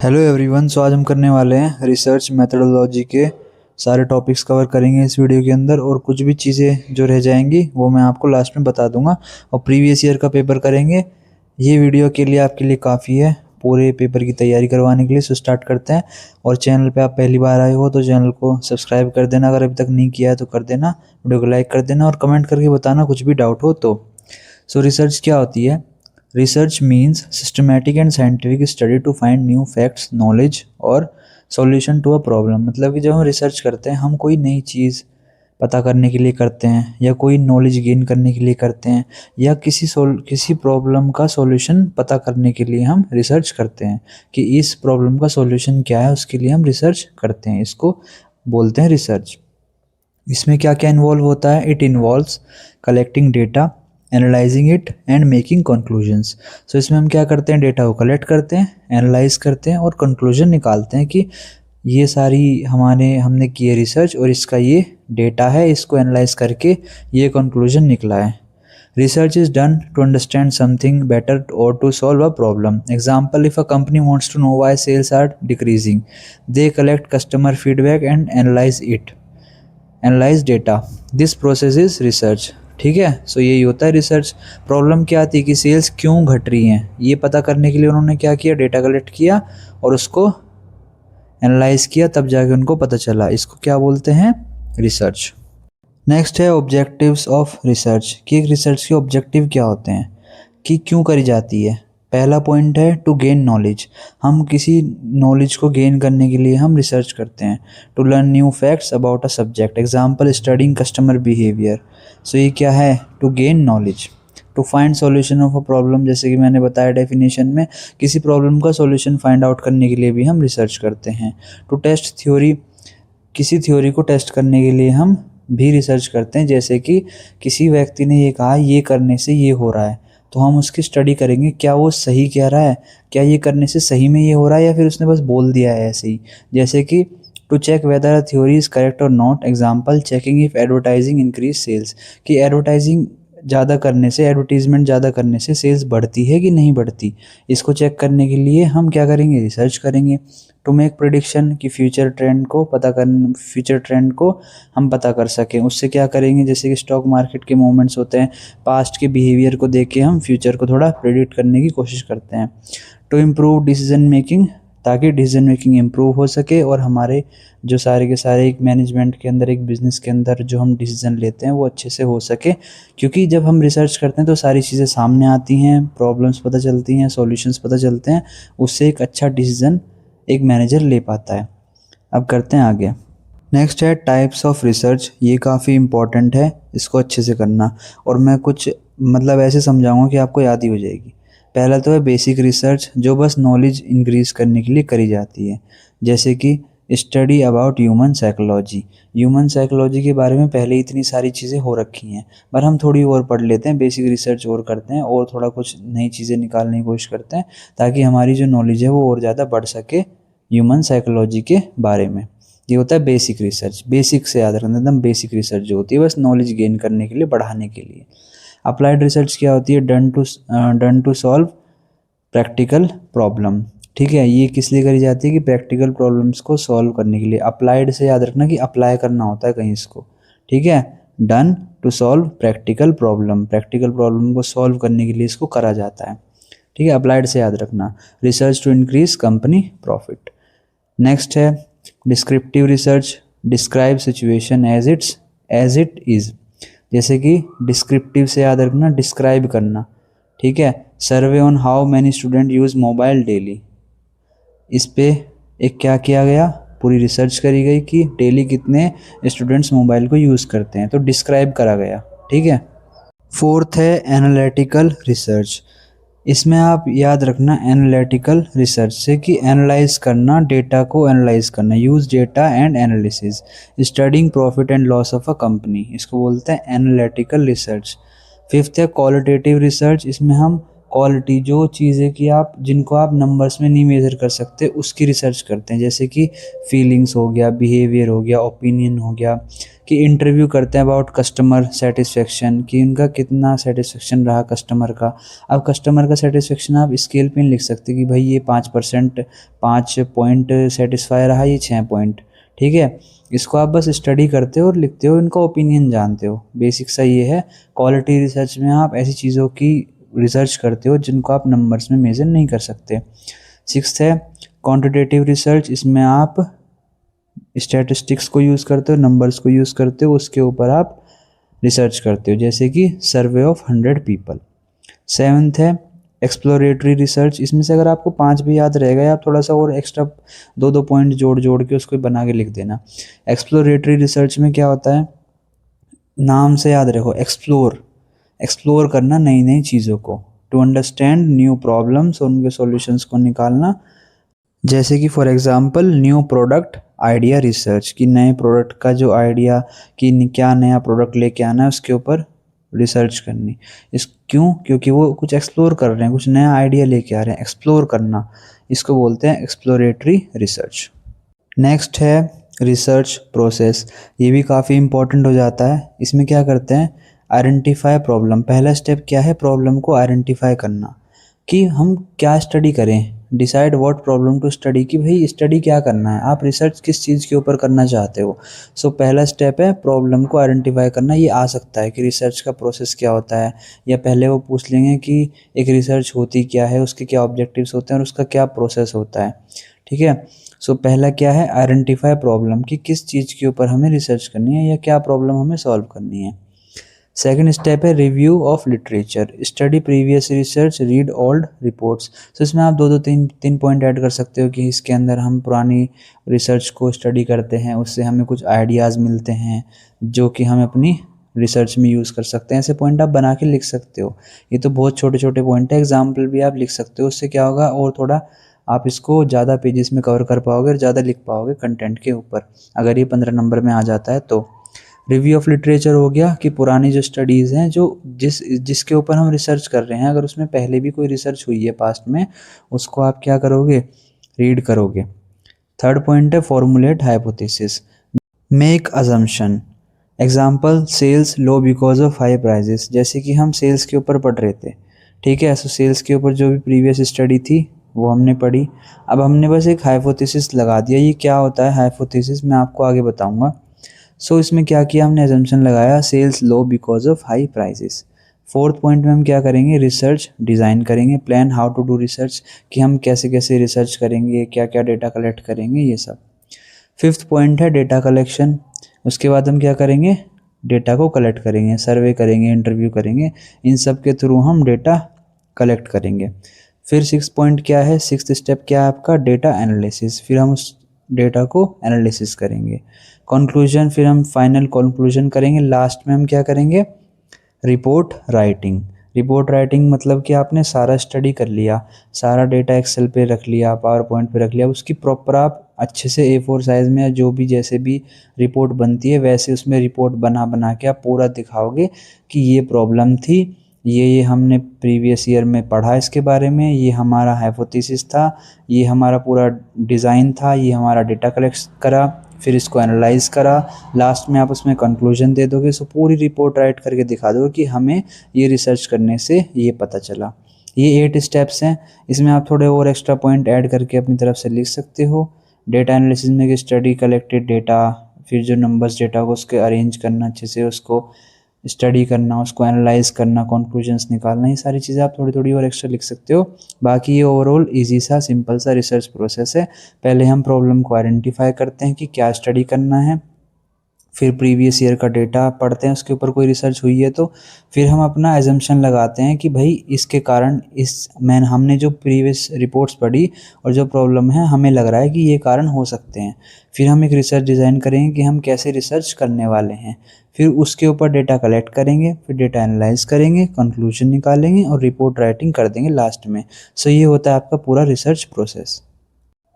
Hello everyone. सो आज हम करने वाले हैं रिसर्च मेथडोलॉजी के सारे टॉपिक्स कवर करेंगे इस वीडियो के अंदर, और कुछ भी चीज़ें जो रह जाएंगी वो मैं आपको लास्ट में बता दूंगा। और प्रीवियस ईयर का पेपर करेंगे। ये वीडियो के लिए आपके लिए काफ़ी है पूरे पेपर की तैयारी करवाने के लिए। सो स्टार्ट करते हैं। और चैनल पे आप पहली बार आए हो तो चैनल को सब्सक्राइब कर देना, अगर अभी तक नहीं किया है तो कर देना। वीडियो को लाइक कर देना और कमेंट करके बताना कुछ भी डाउट हो तो। सो रिसर्च क्या होती है? Research means systematic and scientific study to find new facts, knowledge और सॉल्यूशन टू अ प्रॉब्लम। मतलब कि जब हम रिसर्च करते हैं, हम कोई नई चीज़ पता करने के लिए करते हैं, या कोई नॉलेज गेन करने के लिए करते हैं, या किसी प्रॉब्लम का सॉल्यूशन पता करने के लिए हम रिसर्च करते हैं कि इस प्रॉब्लम का सॉल्यूशन क्या है, उसके लिए हम रिसर्च करते हैं। इसको बोलते हैं रिसर्च। इसमें क्या क्या इन्वॉल्व होता है? It involves collecting data, analysing it and making conclusions. So इसमें हम क्या करते हैं? डेटा को कलेक्ट करते हैं, एनालाइज करते हैं और कंक्लूजन निकालते हैं कि ये सारी हमने की है रिसर्च और इसका ये डेटा है, इसको एनालाइज करके ये कंक्लूजन निकला है। Research is done to understand something better or to solve a problem. Example, if a company wants to know why sales are decreasing, they collect customer feedback and analyse data. This process is research. ठीक है। सो यही होता है research. Problem क्या आती है कि sales क्यों घट रही हैं, ये पता करने के लिए उन्होंने क्या किया? डेटा कलेक्ट किया और उसको एनालाइज किया, तब जाके उनको पता चला। इसको क्या बोलते हैं? रिसर्च। नेक्स्ट है ऑब्जेक्टिव्स ऑफ रिसर्च, कि एक रिसर्च के ऑब्जेक्टिव क्या होते हैं, कि क्यों करी जाती है। पहला पॉइंट है टू गेन नॉलेज। हम किसी नॉलेज को गेन करने के लिए हम रिसर्च करते हैं। To learn new facts about a subject. Example, studying customer behaviour. So ये क्या है? To gain knowledge. To find solution of a problem, जैसे कि मैंने बताया डेफिनेशन में, किसी प्रॉब्लम का सॉल्यूशन फाइंड आउट करने के लिए भी हम रिसर्च करते हैं। टू टेस्ट थ्योरी, किसी थ्योरी को टेस्ट करने के लिए हम भी रिसर्च करते हैं। जैसे कि किसी व्यक्ति ने ये कहा ये करने से ये हो रहा है, तो हम उसकी स्टडी करेंगे, क्या वो सही कह रहा है, क्या ये करने से सही में ये हो रहा है या फिर उसने बस बोल दिया है ऐसे ही। जैसे कि to check whether a theory is correct और not. Example, checking if advertising increase sales, कि एडवर्टाइजिंग ज़्यादा करने से, एडवर्टीजमेंट ज़्यादा करने से सेल्स बढ़ती है कि नहीं बढ़ती। इसको चेक करने के लिए हम क्या करेंगे? रिसर्च करेंगे। टू मेक प्रिडिक्शन, कि फ्यूचर ट्रेंड को हम पता कर सकें, उससे क्या करेंगे? जैसे कि स्टॉक मार्केट के मूवमेंट्स होते हैं, पास्ट के बिहेवियर को देख के हम फ्यूचर को थोड़ा प्रिडिक्ट करने की कोशिश करते हैं। टू इम्प्रूव डिसीजन मेकिंग, ताकि डिसीजन मेकिंग इम्प्रूव हो सके और हमारे जो सारे के सारे एक मैनेजमेंट के अंदर, एक बिज़नेस के अंदर जो हम डिसीजन लेते हैं वो अच्छे से हो सके। क्योंकि जब हम रिसर्च करते हैं तो सारी चीज़ें सामने आती हैं, प्रॉब्लम्स पता चलती हैं, सॉल्यूशंस पता चलते हैं, उससे एक अच्छा डिसीजन एक मैनेजर ले पाता है। अब करते हैं आगे। नेक्स्ट है टाइप्स ऑफ रिसर्च। ये काफ़ी इंपॉर्टेंट है, इसको अच्छे से करना, और मैं कुछ मतलब ऐसे समझाऊंगा कि आपको याद ही हो जाएगी। पहला तो है बेसिक रिसर्च, जो बस नॉलेज इंक्रीज करने के लिए करी जाती है। जैसे कि study about human psychology. Human psychology के बारे में पहले इतनी सारी चीज़ें हो रखी हैं, पर हम थोड़ी और पढ़ लेते हैं, बेसिक रिसर्च और करते हैं और थोड़ा कुछ नई चीज़ें निकालने की कोशिश करते हैं, ताकि हमारी जो नॉलेज है वो और ज़्यादा बढ़ सके ह्यूमन साइकोलॉजी के बारे में। ये होता है बेसिक रिसर्च। बेसिक से याद रखना, एकदम बेसिक रिसर्च जो होती है बस नॉलेज गेन करने के लिए, बढ़ाने के लिए। अप्लाइड रिसर्च क्या होती है? Done to solve practical problem. ठीक है, ये किस लिए करी जाती है? कि प्रैक्टिकल प्रॉब्लम्स को सॉल्व करने के लिए। अप्लाइड से याद रखना कि अप्लाई करना होता है कहीं इसको। ठीक है, done to solve practical problem, practical problem को सॉल्व करने के लिए इसको करा जाता है। ठीक है, अप्लाइड से याद रखना। Research to increase company profit. Next है descriptive research, describe situation as it is. जैसे कि डिस्क्रिप्टिव से याद रखना, डिस्क्राइब करना। ठीक है, सर्वे on how many student use mobile daily. इस पे एक क्या किया गया? पूरी रिसर्च करी गई कि डेली कितने स्टूडेंट्स मोबाइल को यूज़ करते हैं, तो डिस्क्राइब करा गया। ठीक है। फोर्थ है एनालिटिकल रिसर्च। इसमें आप याद रखना एनालिटिकल रिसर्च से कि एनालाइज करना, डेटा को एनालाइज करना। Use data and analysis, studying profit and loss of a company, इसको बोलते हैं एनालिटिकल रिसर्च। फिफ्थ है क्वालिटेटिव रिसर्च। इसमें हम क्वालिटी, जो चीज़ें कि आप जिनको आप नंबर्स में नहीं मेज़र कर सकते उसकी रिसर्च करते हैं, जैसे कि फीलिंग्स हो गया, बिहेवियर हो गया, ओपिनियन हो गया। कि इंटरव्यू करते हैं अबाउट कस्टमर सेटिस्फेक्शन, कि उनका कितना सेटिस्फेक्शन रहा कस्टमर का। अब कस्टमर का सेटिस्फेक्शन आप स्केल पे नहीं लिख सकते कि भाई ये 5%, 5 पॉइंट सेटिस्फाई रहा, ये 6 पॉइंट, ठीक है। इसको आप बस स्टडी करते हो और लिखते हो, इनका ओपिनियन जानते हो। बेसिक सा ये है। क्वालिटी रिसर्च में आप ऐसी चीज़ों की रिसर्च करते हो जिनको आप नंबर्स में मेजर नहीं कर सकते। 6th है क्वांटिटेटिव रिसर्च। इसमें आप स्टैटिस्टिक्स को यूज़ करते हो, नंबर्स को यूज़ करते हो, उसके ऊपर आप रिसर्च करते हो, जैसे कि सर्वे ऑफ 100 पीपल। 7th है एक्सप्लोरेटरी रिसर्च। इसमें से अगर आपको 5 भी याद रहेगा, या आप थोड़ा सा और एक्स्ट्रा 2-2 पॉइंट जोड़ जोड़ के उसको बना के लिख देना। एक्सप्लोरेटरी रिसर्च में क्या होता है, नाम से याद रखो, एक्सप्लोर करना नई नई चीज़ों को, टू अंडरस्टैंड न्यू प्रॉब्लम्स और उनके सॉल्यूशंस को निकालना। जैसे कि for example new product idea research, कि नए प्रोडक्ट का जो आइडिया, कि क्या नया प्रोडक्ट लेके आना है, उसके ऊपर रिसर्च करनी। इस क्यों, क्योंकि वो कुछ एक्सप्लोर कर रहे हैं, कुछ नया आइडिया लेके आ रहे हैं, एक्सप्लोर करना, इसको बोलते हैं एक्सप्लोरेटरी रिसर्च। नेक्स्ट है रिसर्च प्रोसेस। ये भी काफ़ी इंपॉर्टेंट हो जाता है। इसमें क्या करते हैं, आइडेंटिफाई प्रॉब्लम। पहला स्टेप क्या है, प्रॉब्लम को आइडेंटिफाई करना, कि हम क्या स्टडी करें। Decide what problem to study, कि भाई स्टडी क्या करना है, आप रिसर्च किस चीज़ के ऊपर करना चाहते हो। सो पहला स्टेप है प्रॉब्लम को आइडेंटिफाई करना। ये आ सकता है कि रिसर्च का प्रोसेस क्या होता है, या पहले वो पूछ लेंगे कि एक रिसर्च होती क्या है, उसके क्या ऑब्जेक्टिव्स होते हैं और उसका क्या प्रोसेस होता है, ठीक है। सो पहला क्या है, आइडेंटिफाई प्रॉब्लम, कि किस चीज़ के ऊपर हमें रिसर्च करनी है या क्या प्रॉब्लम हमें सॉल्व करनी है। सेकंड स्टेप है review of literature. Study previous research, read old reports. तो इसमें आप 2-3 पॉइंट ऐड कर सकते हो कि इसके अंदर हम पुरानी रिसर्च को स्टडी करते हैं, उससे हमें कुछ आइडियाज़ मिलते हैं जो कि हम अपनी रिसर्च में यूज़ कर सकते हैं। ऐसे पॉइंट आप बना के लिख सकते हो। ये तो बहुत छोटे छोटे पॉइंट है, एग्जाम्पल भी आप लिख सकते हो। उससे क्या होगा, और थोड़ा आप इसको ज़्यादा पेजेस में कवर कर पाओगे और ज़्यादा लिख पाओगे कंटेंट के ऊपर, अगर ये 15 नंबर में आ जाता है तो। रिव्यू ऑफ लिटरेचर हो गया, कि पुरानी जो स्टडीज़ हैं, जो जिसके ऊपर हम रिसर्च कर रहे हैं, अगर उसमें पहले भी कोई रिसर्च हुई है पास्ट में, उसको आप क्या करोगे, रीड करोगे। थर्ड पॉइंट है formulate hypothesis, make assumption. Example, sales low because of high prices. जैसे कि हम सेल्स के ऊपर पढ़ रहे थे, ठीक है। सो सेल्स के ऊपर जो भी प्रीवियस स्टडी थी वो हमने पढ़ी। अब हमने बस एक हाइपोथेसिस लगा दिया। ये क्या होता है हाइपोथेसिस, मैं आपको आगे बताऊंगा। सो इसमें क्या किया हमने, एजम्पशन लगाया, sales low because of high prices. Fourth point में हम क्या करेंगे, रिसर्च डिज़ाइन करेंगे, plan how to do research, कि हम कैसे कैसे रिसर्च करेंगे, क्या क्या डेटा कलेक्ट करेंगे, ये सब। फिफ्थ पॉइंट है डेटा कलेक्शन। उसके बाद हम क्या करेंगे, डेटा को कलेक्ट करेंगे, सर्वे करेंगे, इंटरव्यू करेंगे, इन सब के थ्रू हम डेटा कलेक्ट करेंगे। फिर 6 पॉइंट क्या है, 6th स्टेप क्या है आपका, डेटा एनालिसिस। फिर हम उस डेटा को एनालिसिस करेंगे। कंक्लूजन, फिर हम फाइनल कंक्लूजन करेंगे। लास्ट में हम क्या करेंगे, रिपोर्ट राइटिंग। रिपोर्ट राइटिंग मतलब कि आपने सारा स्टडी कर लिया, सारा डेटा एक्सेल पे रख लिया, पावर पॉइंट पे रख लिया, उसकी प्रॉपर आप अच्छे से A4 साइज़ में, या जो भी जैसे भी रिपोर्ट बनती है वैसे उसमें रिपोर्ट बना बना के आप पूरा दिखाओगे कि ये प्रॉब्लम थी, ये हमने प्रीवियस ईयर में पढ़ा इसके बारे में, ये हमारा हाइपोथेसिस था, ये हमारा पूरा डिज़ाइन था, ये हमारा डेटा कलेक्ट करा, फिर इसको एनालाइज करा, लास्ट में आप उसमें कंक्लूजन दे दोगे। सो पूरी रिपोर्ट राइट करके दिखा दोगे कि हमें ये रिसर्च करने से ये पता चला। ये 8 स्टेप्स हैं। इसमें आप थोड़े और एक्स्ट्रा पॉइंट ऐड करके अपनी तरफ से लिख सकते हो। डेटा एनालिसिस में कि स्टडी कलेक्टेड डेटा, फिर जो नंबर्स डेटा को उसके अरेंज करना अच्छे से, उसको स्टडी करना, उसको एनालाइज करना, कंक्लूजन्स निकालना, ये सारी चीज़ें आप थोड़ी थोड़ी और एक्स्ट्रा लिख सकते हो। बाकी ये ओवरऑल इजी सा सिंपल सा रिसर्च प्रोसेस है। पहले हम प्रॉब्लम को आइडेंटिफाई करते हैं कि क्या स्टडी करना है, फिर प्रीवियस ईयर का डेटा पढ़ते हैं, उसके ऊपर कोई रिसर्च हुई है तो फिर हम अपना एजम्पशन लगाते हैं कि भाई इसके कारण हमने जो प्रीवियस रिपोर्ट्स पढ़ी और जो प्रॉब्लम है हमें लग रहा है कि ये कारण हो सकते हैं। फिर हम एक रिसर्च डिज़ाइन करेंगे कि हम कैसे रिसर्च करने वाले हैं, फिर उसके ऊपर डेटा कलेक्ट करेंगे, फिर डेटा एनालाइज करेंगे, कंक्लूजन निकालेंगे और रिपोर्ट राइटिंग कर देंगे लास्ट में। सो ये होता है आपका पूरा रिसर्च प्रोसेस।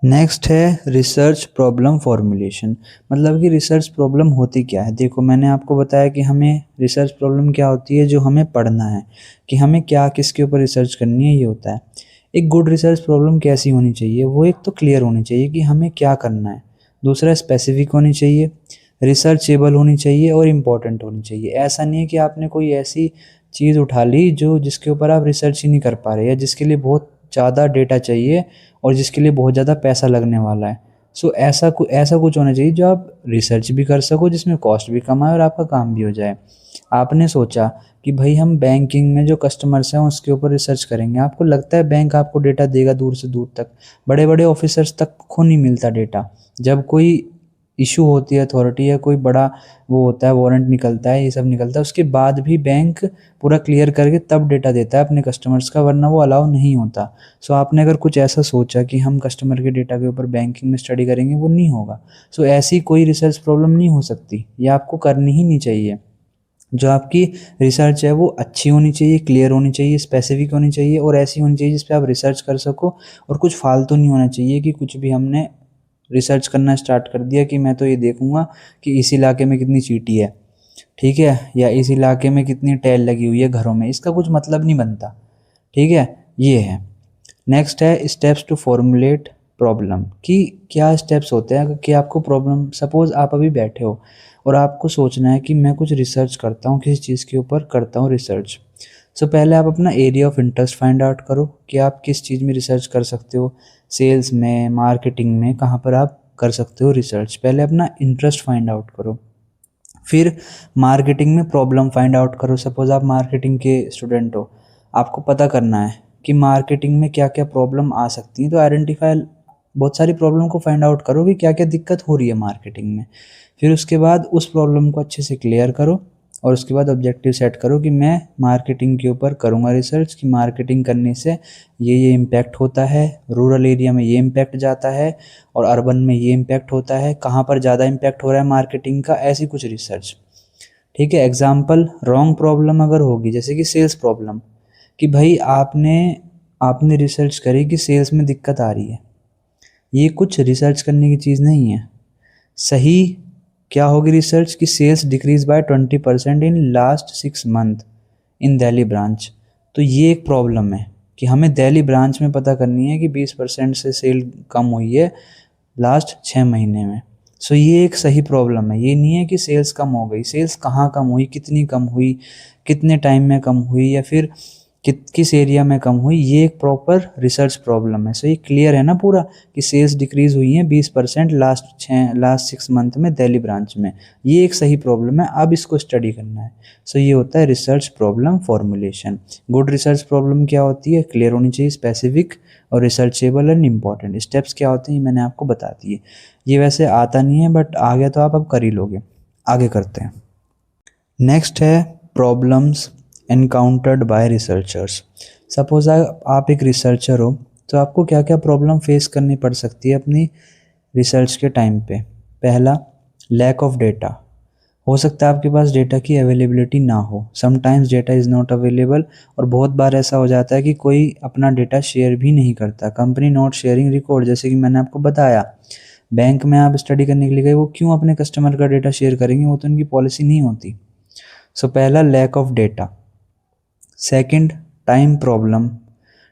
नेक्स्ट है रिसर्च प्रॉब्लम फॉर्मुलेशन। मतलब कि रिसर्च प्रॉब्लम होती क्या है। देखो मैंने आपको बताया कि हमें रिसर्च प्रॉब्लम क्या होती है, जो हमें पढ़ना है कि हमें क्या किसके ऊपर रिसर्च करनी है, ये होता है। एक गुड रिसर्च प्रॉब्लम कैसी होनी चाहिए, वो एक तो क्लियर होनी चाहिए कि हमें क्या करना है, दूसरा स्पेसिफिक होनी चाहिए, रिसर्चेबल होनी चाहिए और इम्पॉर्टेंट होनी चाहिए। ऐसा नहीं है कि आपने कोई ऐसी चीज़ उठा ली जो जिसके ऊपर आप रिसर्च ही नहीं कर पा रहे या जिसके लिए बहुत ज़्यादा डेटा चाहिए और जिसके लिए बहुत ज़्यादा पैसा लगने वाला है। सो ऐसा कुछ होना चाहिए जो आप रिसर्च भी कर सको, जिसमें कॉस्ट भी कम आए और आपका काम भी हो जाए। आपने सोचा कि भाई हम बैंकिंग में जो कस्टमर्स हैं उसके ऊपर रिसर्च करेंगे। आपको लगता है बैंक आपको डेटा देगा दूर से दूर तक, बड़े बड़े ऑफिसर्स तक को नहीं मिलता डेटा। जब कोई इशू होती है अथॉरिटी या कोई बड़ा वो होता है, वारंट निकलता है, ये सब निकलता है, उसके बाद भी बैंक पूरा क्लियर करके तब डेटा देता है अपने कस्टमर्स का, वरना वो अलाउ नहीं होता। सो आपने अगर कुछ ऐसा सोचा कि हम कस्टमर के डेटा के ऊपर बैंकिंग में स्टडी करेंगे, वो नहीं होगा। सो ऐसी कोई रिसर्च प्रॉब्लम नहीं हो सकती, ये आपको करनी ही नहीं चाहिए। जो आपकी रिसर्च है वो अच्छी होनी चाहिए, क्लियर होनी चाहिए, स्पेसिफिक होनी चाहिए और ऐसी होनी चाहिए जिस पे आप रिसर्च कर सको। और कुछ फालतू नहीं होना चाहिए कि कुछ भी हमने रिसर्च करना स्टार्ट कर दिया कि मैं तो ये देखूंगा कि इस इलाके में कितनी चींटी है, ठीक है, या इस इलाके में कितनी टैल लगी हुई है घरों में। इसका कुछ मतलब नहीं बनता, ठीक है। ये है। नेक्स्ट है स्टेप्स टू फॉर्मुलेट प्रॉब्लम। कि क्या स्टेप्स होते हैं कि आपको प्रॉब्लम, सपोज आप अभी बैठे हो और आपको सोचना है कि मैं कुछ रिसर्च करता हूँ, किसी चीज़ के ऊपर करता हूँ रिसर्च। सो पहले आप अपना area of interest find out करो कि आप किस चीज़ में रिसर्च कर सकते हो, सेल्स में, मार्केटिंग में, कहाँ पर आप कर सकते हो रिसर्च। पहले अपना इंटरेस्ट फाइंड आउट करो। फिर मार्केटिंग में प्रॉब्लम फाइंड आउट करो। सपोज आप मार्केटिंग के स्टूडेंट हो, आपको पता करना है कि मार्केटिंग में क्या क्या प्रॉब्लम आ सकती हैं, तो आइडेंटिफाई बहुत सारी प्रॉब्लम को फाइंड आउट करो कि क्या क्या दिक्कत हो रही है मार्केटिंग में। फिर उसके बाद उस प्रॉब्लम को अच्छे से क्लियर करो और उसके बाद ऑब्जेक्टिव सेट करो कि मैं मार्केटिंग के ऊपर करूँगा रिसर्च, कि मार्केटिंग करने से ये इम्पैक्ट होता है, रूरल एरिया में ये इम्पैक्ट जाता है और अर्बन में ये इम्पैक्ट होता है, कहाँ पर ज़्यादा इम्पैक्ट हो रहा है मार्केटिंग का, ऐसी कुछ रिसर्च। ठीक है। एग्जाम्पल, रॉन्ग प्रॉब्लम अगर होगी जैसे कि सेल्स प्रॉब्लम, कि भाई आपने आपने रिसर्च करी कि सेल्स में दिक्कत आ रही है, ये कुछ रिसर्च करने की चीज़ नहीं है। सही क्या होगी रिसर्च, की sales decrease by 20% in last 6 month in Delhi branch. तो ये एक प्रॉब्लम है कि हमें दिल्ली ब्रांच में पता करनी है कि 20% से सेल कम हुई है लास्ट 6 महीने में। सो ये एक सही प्रॉब्लम है। ये नहीं है कि सेल्स कम हो गई, सेल्स कहाँ कम हुई, कितनी कम हुई, कितने टाइम में कम हुई, या फिर किस एरिया में कम हुई, ये एक प्रॉपर रिसर्च प्रॉब्लम है। सो ये क्लियर है ना पूरा कि सेल्स डिक्रीज हुई हैं 20% लास्ट 6 मंथ में दिल्ली ब्रांच में। ये एक सही प्रॉब्लम है, अब इसको स्टडी करना है। सो ये होता है research problem formulation. Good research problem क्या होती है, क्लियर होनी चाहिए, स्पेसिफिक और रिसर्चेबल एंड इम्पॉर्टेंट। स्टेप्स क्या होते हैं ये मैंने आपको बता दिए। ये वैसे आता नहीं है बट आ गया तो आप अब कर ही लोगे। आगे करते हैं। नेक्स्ट है problems encountered by researchers. Suppose आप एक रिसर्चर हो तो आपको क्या क्या प्रॉब्लम फेस करनी पड़ सकती है अपनी रिसर्च के टाइम पे। पहला, लैक ऑफ डेटा। हो सकता है आपके पास डेटा की अवेलेबिलिटी ना हो, sometimes data is not available. और बहुत बार ऐसा हो जाता है कि कोई अपना डेटा शेयर भी नहीं करता, कंपनी नॉट शेयरिंग रिकॉर्ड। जैसे कि मैंने आपको बताया, बैंक में आप स्टडी करने के लिए गए, वो क्यों अपने कस्टमर का डेटा शेयर करेंगे, वो तो उनकी पॉलिसी नहीं होती। सो पहला, lack of data. Second, time problem.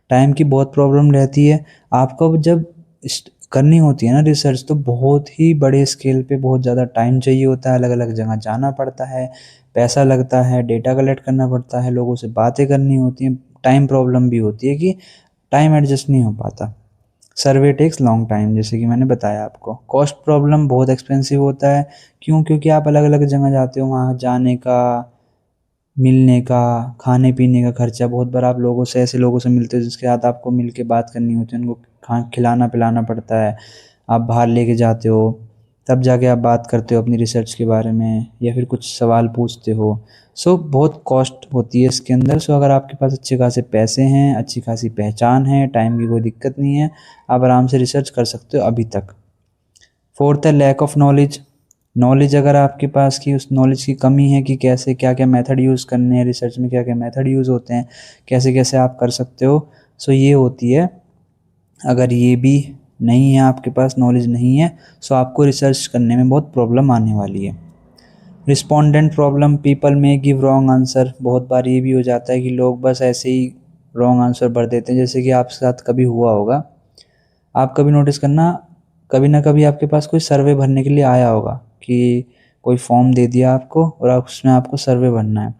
Time की बहुत प्रॉब्लम रहती है आपको। जब करनी होती है ना रिसर्च, तो बहुत ही बड़े स्केल पे बहुत ज़्यादा टाइम चाहिए होता है, अलग अलग जगह जाना पड़ता है, पैसा लगता है, डेटा कलेक्ट करना पड़ता है, लोगों से बातें करनी होती हैं। टाइम प्रॉब्लम भी होती है कि टाइम एडजस्ट नहीं हो पाता। सर्वे टेक्स लॉन्ग टाइम, जैसे कि मैंने बताया आपको। कॉस्ट प्रॉब्लम, बहुत एक्सपेंसिव होता है। क्यों? क्योंकि आप अलग अलग जगह जाते हो, वहाँ जाने का, मिलने का, खाने पीने का खर्चा। बहुत बार आप लोगों से, ऐसे लोगों से मिलते हो जिसके साथ आपको मिल के बात करनी होती है, उनको खिलाना पिलाना पड़ता है, आप बाहर लेके जाते हो, तब जाके आप बात करते हो अपनी रिसर्च के बारे में या फिर कुछ सवाल पूछते हो। सो बहुत कॉस्ट होती है इसके अंदर। सो अगर आपके पास अच्छे खासे पैसे हैं, अच्छी खासी पहचान है, टाइम की कोई दिक्कत नहीं है, आप आराम से रिसर्च कर सकते हो अभी तक। फोर्थ है लैक ऑफ नॉलेज। नॉलेज अगर आपके पास की, उस नॉलेज की कमी है कि कैसे क्या क्या मेथड यूज़ करने हैं रिसर्च में, क्या क्या मेथड यूज़ होते हैं, कैसे कैसे आप कर सकते हो। सो ये होती है। अगर ये भी नहीं है, आपके पास नॉलेज नहीं है, सो आपको रिसर्च करने में बहुत प्रॉब्लम आने वाली है। रिस्पोंडेंट प्रॉब्लम, पीपल में गिव रॉन्ग आंसर। बहुत बार ये भी हो जाता है कि लोग बस ऐसे ही रॉन्ग आंसर भर देते हैं, जैसे कि आपके साथ कभी हुआ होगा। आप कभी नोटिस करना, कभी ना कभी आपके पास कोई सर्वे भरने के लिए आया होगा कि कोई फॉर्म दे दिया आपको और उसमें आपको सर्वे भरना है।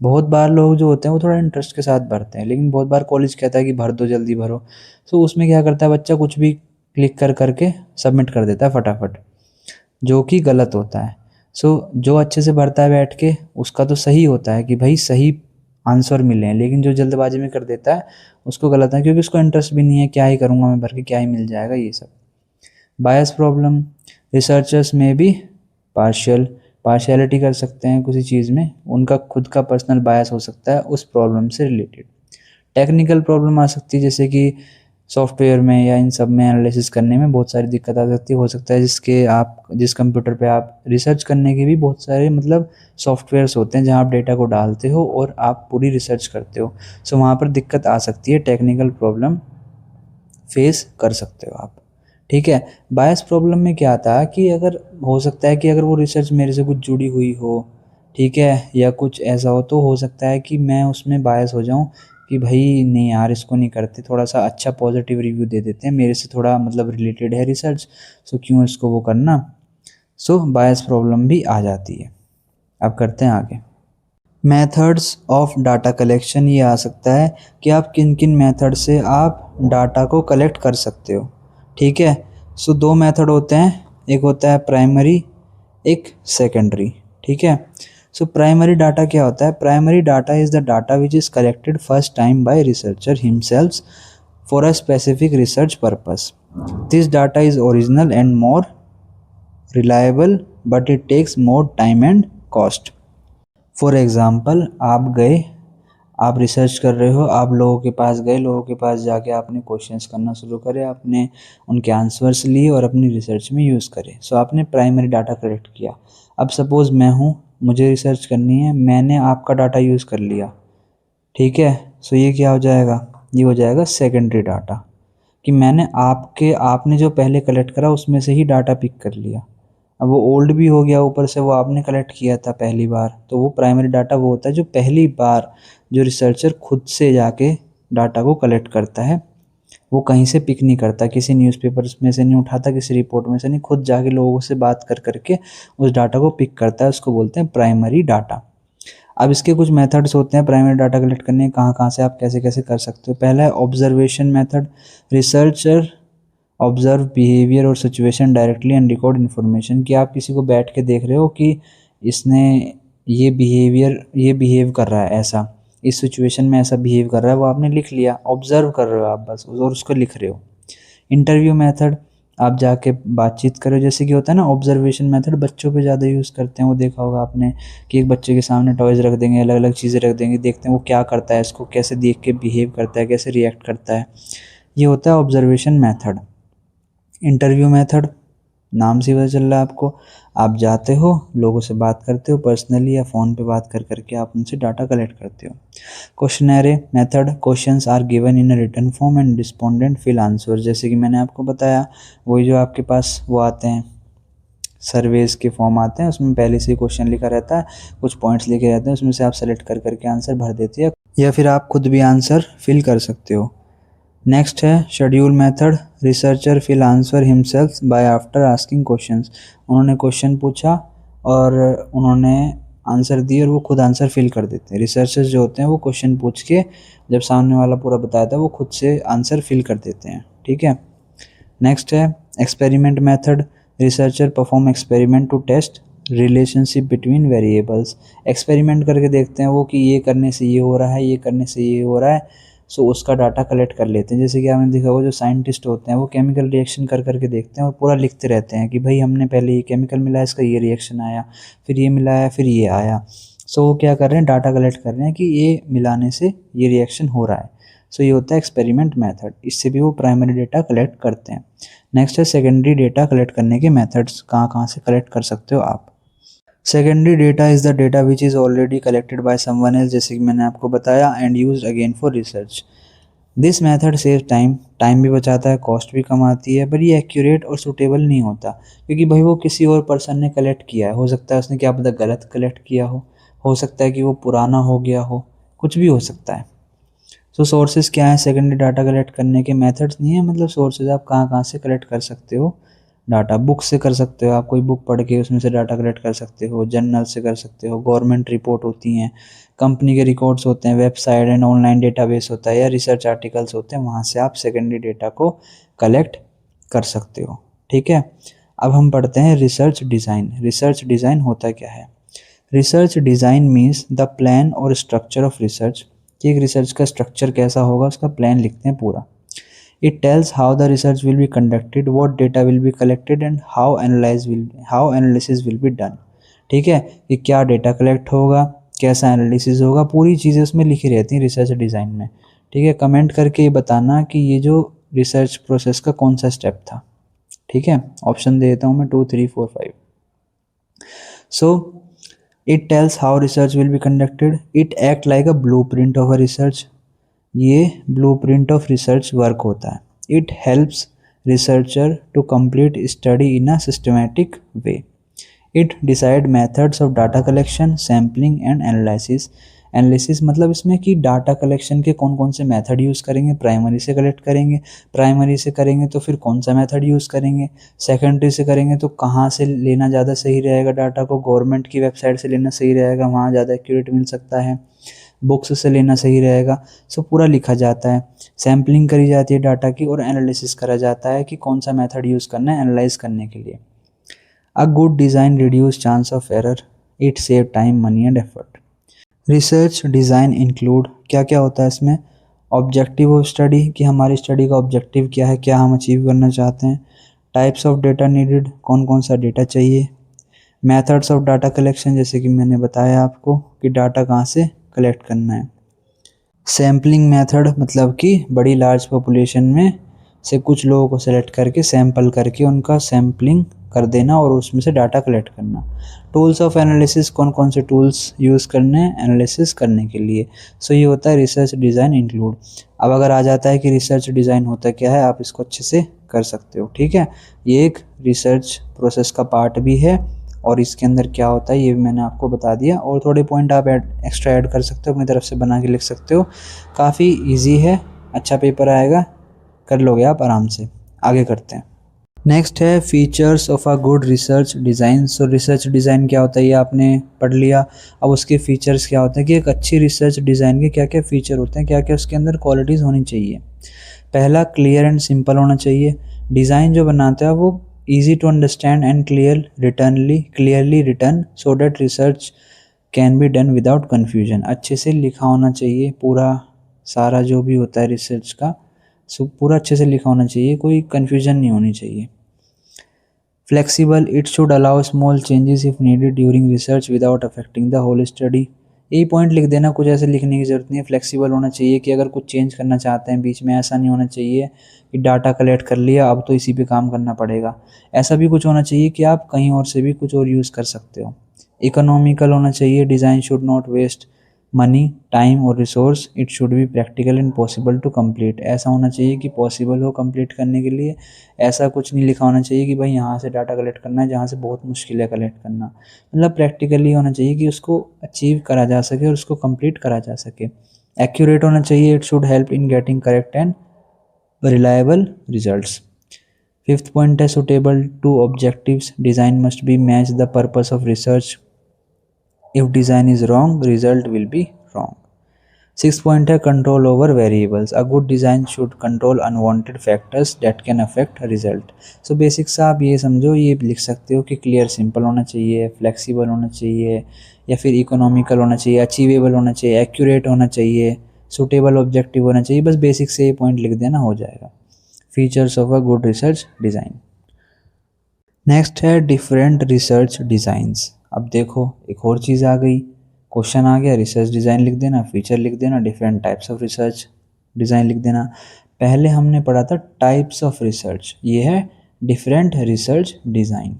बहुत बार लोग जो होते हैं वो थोड़ा इंटरेस्ट के साथ भरते हैं, लेकिन बहुत बार कॉलेज कहता है कि भर दो, जल्दी भरो। सो उसमें क्या करता है बच्चा, कुछ भी क्लिक कर करके सबमिट कर देता है फटाफट, जो कि गलत होता है। जो अच्छे से भरता है बैठ के, उसका तो सही होता है कि भाई सही आंसर मिले हैं, लेकिन जो जल्दबाजी में कर देता है उसको गलत है, क्योंकि उसको इंटरेस्ट भी नहीं है, क्या ही करूँगा मैं भर के, क्या ही मिल जाएगा, ये सब। बायस प्रॉब्लम, रिसर्चर्स में भी पार्शियलिटी कर सकते हैं किसी चीज़ में, उनका खुद का पर्सनल बायस हो सकता है उस प्रॉब्लम से रिलेटेड। टेक्निकल प्रॉब्लम आ सकती है, जैसे कि सॉफ्टवेयर में या इन सब में एनालिसिस करने में बहुत सारी दिक्कत आ सकती है। हो सकता है जिस कंप्यूटर पे आप रिसर्च करने के भी बहुत सारे मतलब सॉफ्टवेयर्स होते हैं, जहां आप डेटा को डालते हो और आप पूरी रिसर्च करते हो। सो वहाँ पर दिक्कत आ सकती है, टेक्निकल प्रॉब्लम फेस कर सकते हो आप। ठीक है। बायस प्रॉब्लम में क्या आता है कि अगर हो सकता है कि अगर वो रिसर्च मेरे से कुछ जुड़ी हुई हो, ठीक है, या कुछ ऐसा हो, तो हो सकता है कि मैं उसमें बायस हो जाऊं कि भाई नहीं यार इसको नहीं करते, थोड़ा सा अच्छा पॉजिटिव रिव्यू दे देते हैं, मेरे से थोड़ा मतलब रिलेटेड है रिसर्च, सो क्यों इसको वो करना। सो बायस प्रॉब्लम भी आ जाती है। अब करते हैं आगे। मेथड्स ऑफ डाटा कलेक्शन, ये आ सकता है कि आप किन किन मेथड से आप डाटा को कलेक्ट कर सकते हो। ठीक है। सो दो मेथड होते हैं, एक होता है प्राइमरी, एक सेकेंडरी। ठीक है। सो प्राइमरी डाटा क्या होता है? Primary data is the data which is collected first time by researcher himself for a specific research purpose. This data is original and more reliable, but it takes more time and cost. For example, आप research कर रहे हो, आप लोगों के पास गए, लोगों के पास जाके आपने क्वेश्चंस करना शुरू करे, आपने उनके आंसर्स लिए और अपनी रिसर्च में यूज़ करे। सो आपने प्राइमरी डाटा कलेक्ट किया। अब सपोज़ मैं हूँ, मुझे रिसर्च करनी है, मैंने आपका डाटा यूज़ कर लिया। ठीक है। सो ये क्या हो जाएगा? ये हो जाएगा सेकेंडरी डाटा, कि मैंने आपने जो पहले कलेक्ट करा उसमें से ही डाटा पिक कर लिया। अब वो ओल्ड भी हो गया, ऊपर से वो आपने कलेक्ट किया था पहली बार, तो वो प्राइमरी डाटा वो होता है जो पहली बार जो रिसर्चर खुद से जाके डाटा को कलेक्ट करता है। वो कहीं से पिक नहीं करता, किसी न्यूज़पेपर में से नहीं उठाता, किसी रिपोर्ट में से नहीं, खुद जाके लोगों से बात कर करके उस डाटा को पिक करता है, उसको बोलते हैं प्राइमरी डाटा। अब इसके कुछ मेथड्स होते हैं प्राइमरी डाटा कलेक्ट करने के, कहाँ कहाँ से आप कैसे कैसे कर सकते हो। पहला है observation method. Researcher observe behaviour और situation directly and record information, कि आप किसी को बैठ के देख रहे हो कि इसने ये बिहेव कर रहा है ऐसा, इस सिचुएशन में ऐसा बिहेव कर रहा है, वो आपने लिख लिया। ऑब्जर्व कर रहे हो आप बस और उसको लिख रहे हो। इंटरव्यू मेथड, आप जाके बातचीत करो, जैसे कि होता है ना ऑब्जर्वेशन मेथड बच्चों पे ज़्यादा यूज़ करते हैं, वो देखा होगा आपने कि एक बच्चे के सामने टॉयज़ रख देंगे, अलग अलग चीज़ें रख देंगे, देखते हैं वो क्या करता है, इसको कैसे देख के बिहेव करता है, कैसे रिएक्ट करता है। ये होता है ऑब्जर्वेशन मेथड। इंटरव्यू मेथड, नाम से पता चल रहा है आपको, आप जाते हो, लोगों से बात करते हो पर्सनली या फ़ोन पे बात कर करके आप उनसे डाटा कलेक्ट करते हो। Questionnaire method, questions are given in a written form and respondent fill answer, जैसे कि मैंने आपको बताया, वही जो आपके पास वो आते हैं सर्वेस के फॉर्म आते हैं, उसमें पहले से ही क्वेश्चन लिखा रहता है, कुछ पॉइंट्स लिखे रहते हैं, उसमें से आप सेलेक्ट कर करके आंसर भर देते हैं, या फिर आप खुद भी आंसर फिल कर सकते हो। नेक्स्ट है schedule method. Researcher fill answer himself by after asking questions, उन्होंने क्वेश्चन पूछा और उन्होंने आंसर दिए और वो खुद आंसर फिल कर देते हैं। रिसर्चर्स जो होते हैं वो क्वेश्चन पूछ के जब सामने वाला पूरा बताया था वो खुद से आंसर फिल कर देते हैं। ठीक है। नेक्स्ट है experiment method. Researcher perform experiment to test relationship between variables, experiment करके देखते हैं वो कि ये करने से ये हो रहा है, ये करने से ये हो रहा है, सो उसका डाटा कलेक्ट कर लेते हैं। जैसे कि आपने देखा होगा जो साइंटिस्ट होते हैं वो केमिकल रिएक्शन कर करके देखते हैं और पूरा लिखते रहते हैं कि भाई हमने पहले ये केमिकल मिलाया, इसका ये रिएक्शन आया, फिर ये मिलाया, फिर ये आया। सो वो क्या कर रहे हैं, डाटा कलेक्ट कर रहे हैं कि ये मिलाने से ये रिएक्शन हो रहा है। सो ये होता है एक्सपेरिमेंट मेथड, इससे भी वो प्राइमरी डेटा कलेक्ट करते हैं। नेक्स्ट है सेकेंडरी डेटा कलेक्ट करने के मेथड्स, कहाँ कहाँ से कलेक्ट कर सकते हो आप। Secondary data is the data which is already collected by someone else, जैसे कि मैंने आपको बताया, and used again for research. This method save time, time भी बचाता है, कॉस्ट भी कम आती है, पर ये एक्यूरेट और सूटेबल नहीं होता, क्योंकि भाई वो किसी और पर्सन ने कलेक्ट किया है, हो सकता है उसने क्या पता गलत कलेक्ट किया हो सकता है कि वो पुराना हो गया हो, कुछ भी हो सकता है। सो सोर्सेज क्या है सेकेंडरी डाटा कलेक्ट करने के? मेथड्स नहीं है, मतलब सोर्सेज आप कहाँ कहाँ से कलेक्ट कर सकते हो डाटा। बुक से कर सकते हो, आप कोई बुक पढ़ के उसमें से डाटा कलेक्ट कर सकते हो, जर्नल से कर सकते हो, गवर्नमेंट रिपोर्ट होती हैं, कंपनी के रिकॉर्ड्स होते हैं, वेबसाइट एंड ऑनलाइन डेटाबेस होता है, या रिसर्च आर्टिकल्स होते हैं, वहाँ से आप सेकेंडरी डेटा को कलेक्ट कर सकते हो। ठीक है, अब हम पढ़ते हैं रिसर्च डिज़ाइन। रिसर्च डिज़ाइन होता क्या है? Research design means the plan और स्ट्रक्चर ऑफ रिसर्च, कि एक रिसर्च का स्ट्रक्चर कैसा होगा, उसका प्लान लिखते हैं पूरा। It tells how the research will be conducted, what data will be collected and how analysis will be done. ठीक है, कि क्या डेटा कलेक्ट होगा, कैसा एनालिसिस होगा, पूरी चीज़ें उसमें लिखी रहती हैं रिसर्च डिज़ाइन में। ठीक है, कमेंट करके ये बताना कि ये जो रिसर्च प्रोसेस का कौन सा स्टेप था। ठीक है, ऑप्शन दे देता हूँ मैं 2, 3, 4, 5। So it tells how research will be conducted, it act like a blueprint of a research, ये ब्लूप्रिंट ऑफ रिसर्च वर्क होता है। It helps researcher to complete study in a systematic way. It decide methods of data collection, sampling and analysis. Analysis मतलब इसमें कि data collection के कौन कौन से मेथड यूज़ करेंगे। प्राइमरी से कलेक्ट करेंगे, प्राइमरी से करेंगे तो फिर कौन सा मेथड यूज़ करेंगे, सेकेंडरी से करेंगे तो कहाँ से लेना ज़्यादा सही रहेगा डाटा को, गवर्नमेंट की वेबसाइट से लेना सही रहेगा, वहाँ ज़्यादा एक्यूरेट मिल सकता है, बुक्स से लेना सही रहेगा। सो पूरा लिखा जाता है, सैम्पलिंग करी जाती है डाटा की, और एनालिसिस करा जाता है कि कौन सा मेथड यूज़ करना है एनालाइज करने के लिए। अ good design reduce chance of error, it save time, money and effort. Research design include, क्या क्या होता है इसमें? ऑब्जेक्टिव ऑफ स्टडी, कि हमारी स्टडी का ऑब्जेक्टिव क्या है, क्या हम अचीव करना चाहते हैं। टाइप्स ऑफ डेटा नीडेड, कौन कौन सा डेटा चाहिए। मेथड्स ऑफ डाटा कलेक्शन, जैसे कि मैंने बताया आपको कि डाटा कहाँ से कलेक्ट करना है। सैम्पलिंग मेथड, मतलब कि बड़ी लार्ज पॉपुलेशन में से कुछ लोगों को सेलेक्ट करके सैम्पल करके उनका सैम्पलिंग कर देना और उसमें से डाटा कलेक्ट करना। टूल्स ऑफ एनालिसिस, कौन कौन से टूल्स यूज़ करने हैं एनालिसिस करने के लिए। सो ये होता है रिसर्च डिज़ाइन इंक्लूड। अब अगर आ जाता है कि रिसर्च डिज़ाइन होता क्या है, आप इसको अच्छे से कर सकते हो। ठीक है, ये एक रिसर्च प्रोसेस का पार्ट भी है, और इसके अंदर क्या होता है ये भी मैंने आपको बता दिया, और थोड़े पॉइंट आप एक्स्ट्रा ऐड कर सकते हो, अपनी तरफ से बना के लिख सकते हो। काफ़ी इजी है, अच्छा पेपर आएगा, कर लोगे आप आराम से। आगे करते हैं। नेक्स्ट है features of a good research design. So research design क्या होता है ये आपने पढ़ लिया। अब उसके फीचर्स क्या होते हैं कि एक अच्छी रिसर्च डिज़ाइन के क्या क्या फ़ीचर होते हैं, क्या क्या उसके अंदर क्वालिटीज़ होनी चाहिए। पहला, क्लियर एंड सिंपल होना चाहिए। डिज़ाइन जो बनाता है वो easy to understand and clearly written so that research can be done without confusion. अच्छे से लिखा होना चाहिए पूरा, सारा जो भी होता है रिसर्च का सो पूरा अच्छे से लिखा होना चाहिए, कोई कन्फ्यूजन नहीं होनी चाहिए। Flexible, it should allow small changes if needed during research without affecting the whole study. यही पॉइंट लिख देना, कुछ ऐसे लिखने की ज़रूरत नहीं है। फ्लेक्सिबल होना चाहिए कि अगर कुछ चेंज करना चाहते हैं बीच में, ऐसा नहीं होना चाहिए कि डाटा कलेक्ट कर लिया अब तो इसी पे काम करना पड़ेगा। ऐसा भी कुछ होना चाहिए कि आप कहीं और से भी कुछ और यूज़ कर सकते हो। इकोनॉमिकल होना चाहिए, design should not waste money, time और resource, it should be practical and possible to complete. ऐसा होना चाहिए कि पॉसिबल हो कंप्लीट करने के लिए। ऐसा कुछ नहीं लिखा होना चाहिए कि भाई यहाँ से डाटा कलेक्ट करना है जहाँ से बहुत मुश्किल है कलेक्ट करना। मतलब प्रैक्टिकली होना चाहिए कि उसको अचीव करा जा सके और उसको कंप्लीट करा जा सके। एक्यूरेट होना चाहिए, it should help in getting correct and reliable results. Fifth point है suitable to objectives, design must be match the purpose of research, if design is wrong result will be wrong. Six point है control over variables, a good design should control unwanted factors that can affect result. So basic सा आप ये समझो, ये लिख सकते हो कि क्लियर सिंपल होना चाहिए, फ्लेक्सिबल होना चाहिए, या फिर इकोनॉमिकल होना चाहिए, अचीवेबल होना चाहिए, एक्यूरेट होना चाहिए, सुटेबल ऑब्जेक्टिव होना चाहिए। बस बेसिक से ये पॉइंट लिख देना, हो जाएगा। Features of a good research design. Next है डिफरेंट रिसर्च डिज़ाइंस। अब देखो एक और चीज़ आ गई, क्वेश्चन आ गया, रिसर्च डिज़ाइन लिख देना, फीचर लिख देना, different types of research design लिख देना। पहले हमने पढ़ा था टाइप्स ऑफ रिसर्च, ये है different research design.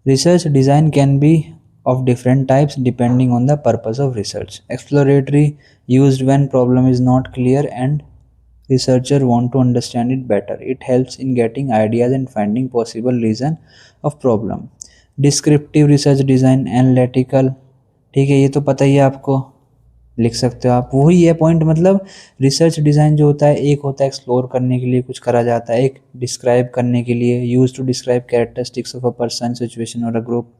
Research design can be of different types depending on the purpose of research. Exploratory used when problem is not clear and researcher want to understand it better. It helps in getting ideas and finding possible reason of problem. Descriptive research design analytical, ठीक है, ये तो पता ही है आपको, लिख सकते हो आप, वही है पॉइंट। मतलब रिसर्च डिज़ाइन जो होता है, एक होता है एक्सप्लोर करने के लिए कुछ करा जाता है, एक डिस्क्राइब करने के लिए, use to describe characteristics of a person, situation और a group.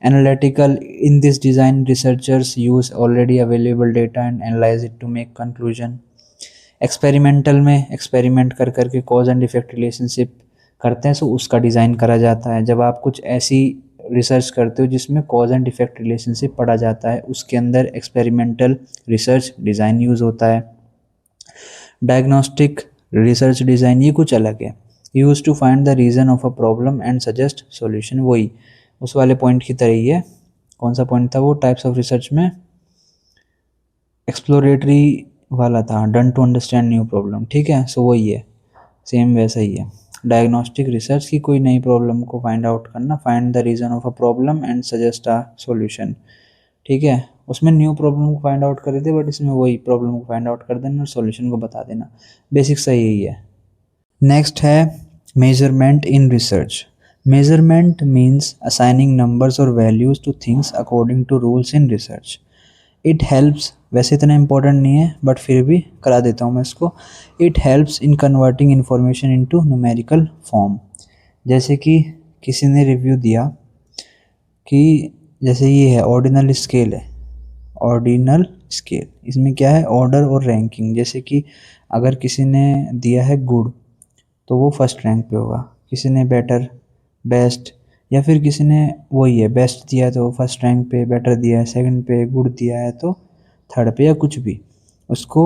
Analytical, in this design researchers use already available data and analyse it to make conclusion. Experimental में एक्सपेरिमेंट कर करके कॉज एंड इफेक्ट रिलेशनशिप करते हैं, सो उसका design करा जाता है। जब आप कुछ ऐसी रिसर्च करते हो जिसमें कॉज एंड इफेक्ट रिलेशनशिप पढ़ा जाता है, उसके अंदर एक्सपेरिमेंटल रिसर्च डिज़ाइन यूज़ होता है। डायग्नोस्टिक रिसर्च डिज़ाइन ये कुछ अलग है, use to find the reason of a problem and suggest solution. वही उस वाले पॉइंट की तरह ही है। कौन सा पॉइंट था वो टाइप्स ऑफ रिसर्च में? एक्सप्लोरेटरी वाला था, done to understand new problem, ठीक है। सो वही है, सेम वैसा ही है। डायग्नोस्टिक रिसर्च की कोई नई प्रॉब्लम को फाइंड आउट करना, find the reason of a problem and suggest a solution, ठीक है। उसमें न्यू प्रॉब्लम को फाइंड आउट कर रहे थे, बट इसमें वही प्रॉब्लम को फाइंड आउट कर देना और सॉल्यूशन को बता देना। बेसिक सही यही है। नेक्स्ट है measurement in research. Measurement means assigning numbers और values to things according to rules in research. It helps, वैसे इतना इंपॉर्टेंट नहीं है बट फिर भी करा देता हूँ मैं इसको। It helps in converting information into numerical form. जैसे कि किसी ने रिव्यू दिया कि जैसे ये है ऑर्डिनल स्केल है, ऑर्डिनल स्केल, इसमें क्या है, ऑर्डर और रैंकिंग। जैसे कि अगर किसी ने दिया है गुड तो वो फर्स्ट रैंक पे होगा, किसी ने बेटर, बेस्ट, या फिर किसी ने वही है बेस्ट दिया है तो फर्स्ट रैंक पे, बेटर दिया है सेकंड पे, गुड दिया है तो थर्ड पे, या कुछ भी उसको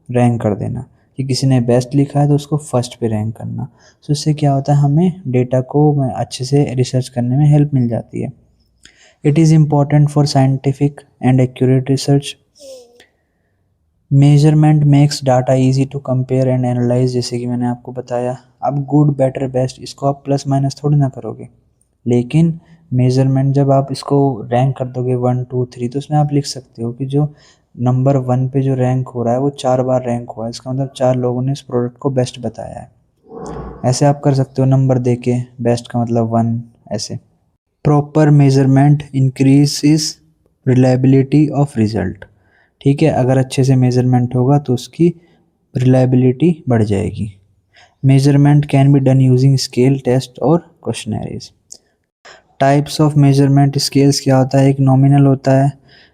रैंक कर देना। कि किसी ने बेस्ट लिखा है तो उसको फर्स्ट पे रैंक करना। तो इससे क्या होता है, हमें डेटा को अच्छे से रिसर्च करने में हेल्प मिल जाती है। It is important for scientific and accurate research. Measurement makes data easy to compare and analyse. जैसे कि मैंने आपको बताया, अब गुड, बेटर, बेस्ट इसको आप प्लस माइनस थोड़ी ना करोगे, लेकिन मेजरमेंट जब आप इसको रैंक कर दोगे 1 2 3, तो उसमें आप लिख सकते हो कि जो नंबर 1 पे जो रैंक हो रहा है वो 4 बार रैंक हुआ है, इसका मतलब 4 लोगों ने इस प्रोडक्ट को बेस्ट बताया है। ऐसे आप कर सकते हो नंबर दे के, बेस्ट का मतलब 1, ऐसे। Proper measurement increases reliability of result, ठीक है। अगर अच्छे से मेजरमेंट होगा तो उसकी रिलायबिलिटी बढ़ जाएगी। Measurement can be done using scale, test और questionnaires. Types of measurement scales क्या होता है, एक नॉमिनल होता है,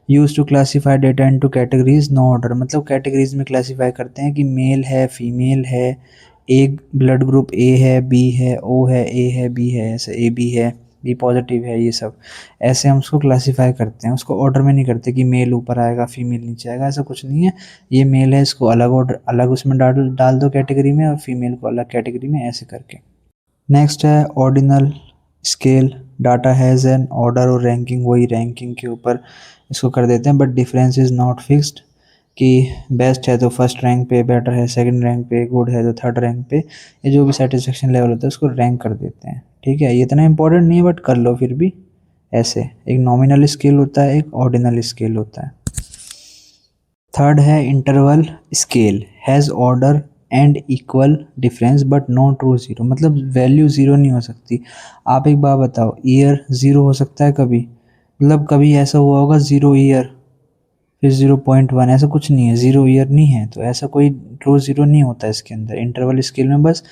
use to classify data into categories, no order, मतलब कैटेगरीज में क्लासीफाई करते हैं कि मेल है, फीमेल है, एक ब्लड ग्रुप ए है, बी है, ओ है, ए है, बी है, ऐसे ए बी है, बी पॉजिटिव है, ये सब ऐसे हम उसको क्लासीफाई करते हैं। उसको ऑर्डर में नहीं करते कि मेल ऊपर आएगा फीमेल नीचे आएगा, ऐसा कुछ नहीं है। ये मेल है, इसको अलग ऑर्डर, अलग उसमें डाल दो कैटेगरी में, और फीमेल को अलग कैटेगरी में, ऐसे करके। नेक्स्ट है ordinal scale. Data has an order और रैंकिंग, वही रैंकिंग के ऊपर इसको कर देते हैं, but difference is not fixed. कि बेस्ट है तो फर्स्ट रैंक पे, बेटर है सेकंड रैंक पे, गुड है तो थर्ड रैंक पे, ये जो भी सेटिस्फेक्शन लेवल होता है उसको रैंक कर देते हैं, ठीक है। ये इतना इंपॉर्टेंट नहीं है बट कर लो फिर भी। ऐसे एक नॉमिनल स्केल होता है, एक ऑर्डिनल स्केल होता है। थर्ड है interval scale, has order and equal difference but no true zero, मतलब वैल्यू ज़ीरो नहीं हो सकती। आप एक बात बताओ, ईयर ज़ीरो हो सकता है कभी? मतलब कभी ऐसा हुआ होगा 0 ईयर फिर 0.1, ऐसा कुछ नहीं है, 0 ईयर नहीं है, तो ऐसा कोई ट्रू ज़ीरो नहीं होता है इसके अंदर। इंटरवल स्केल में बस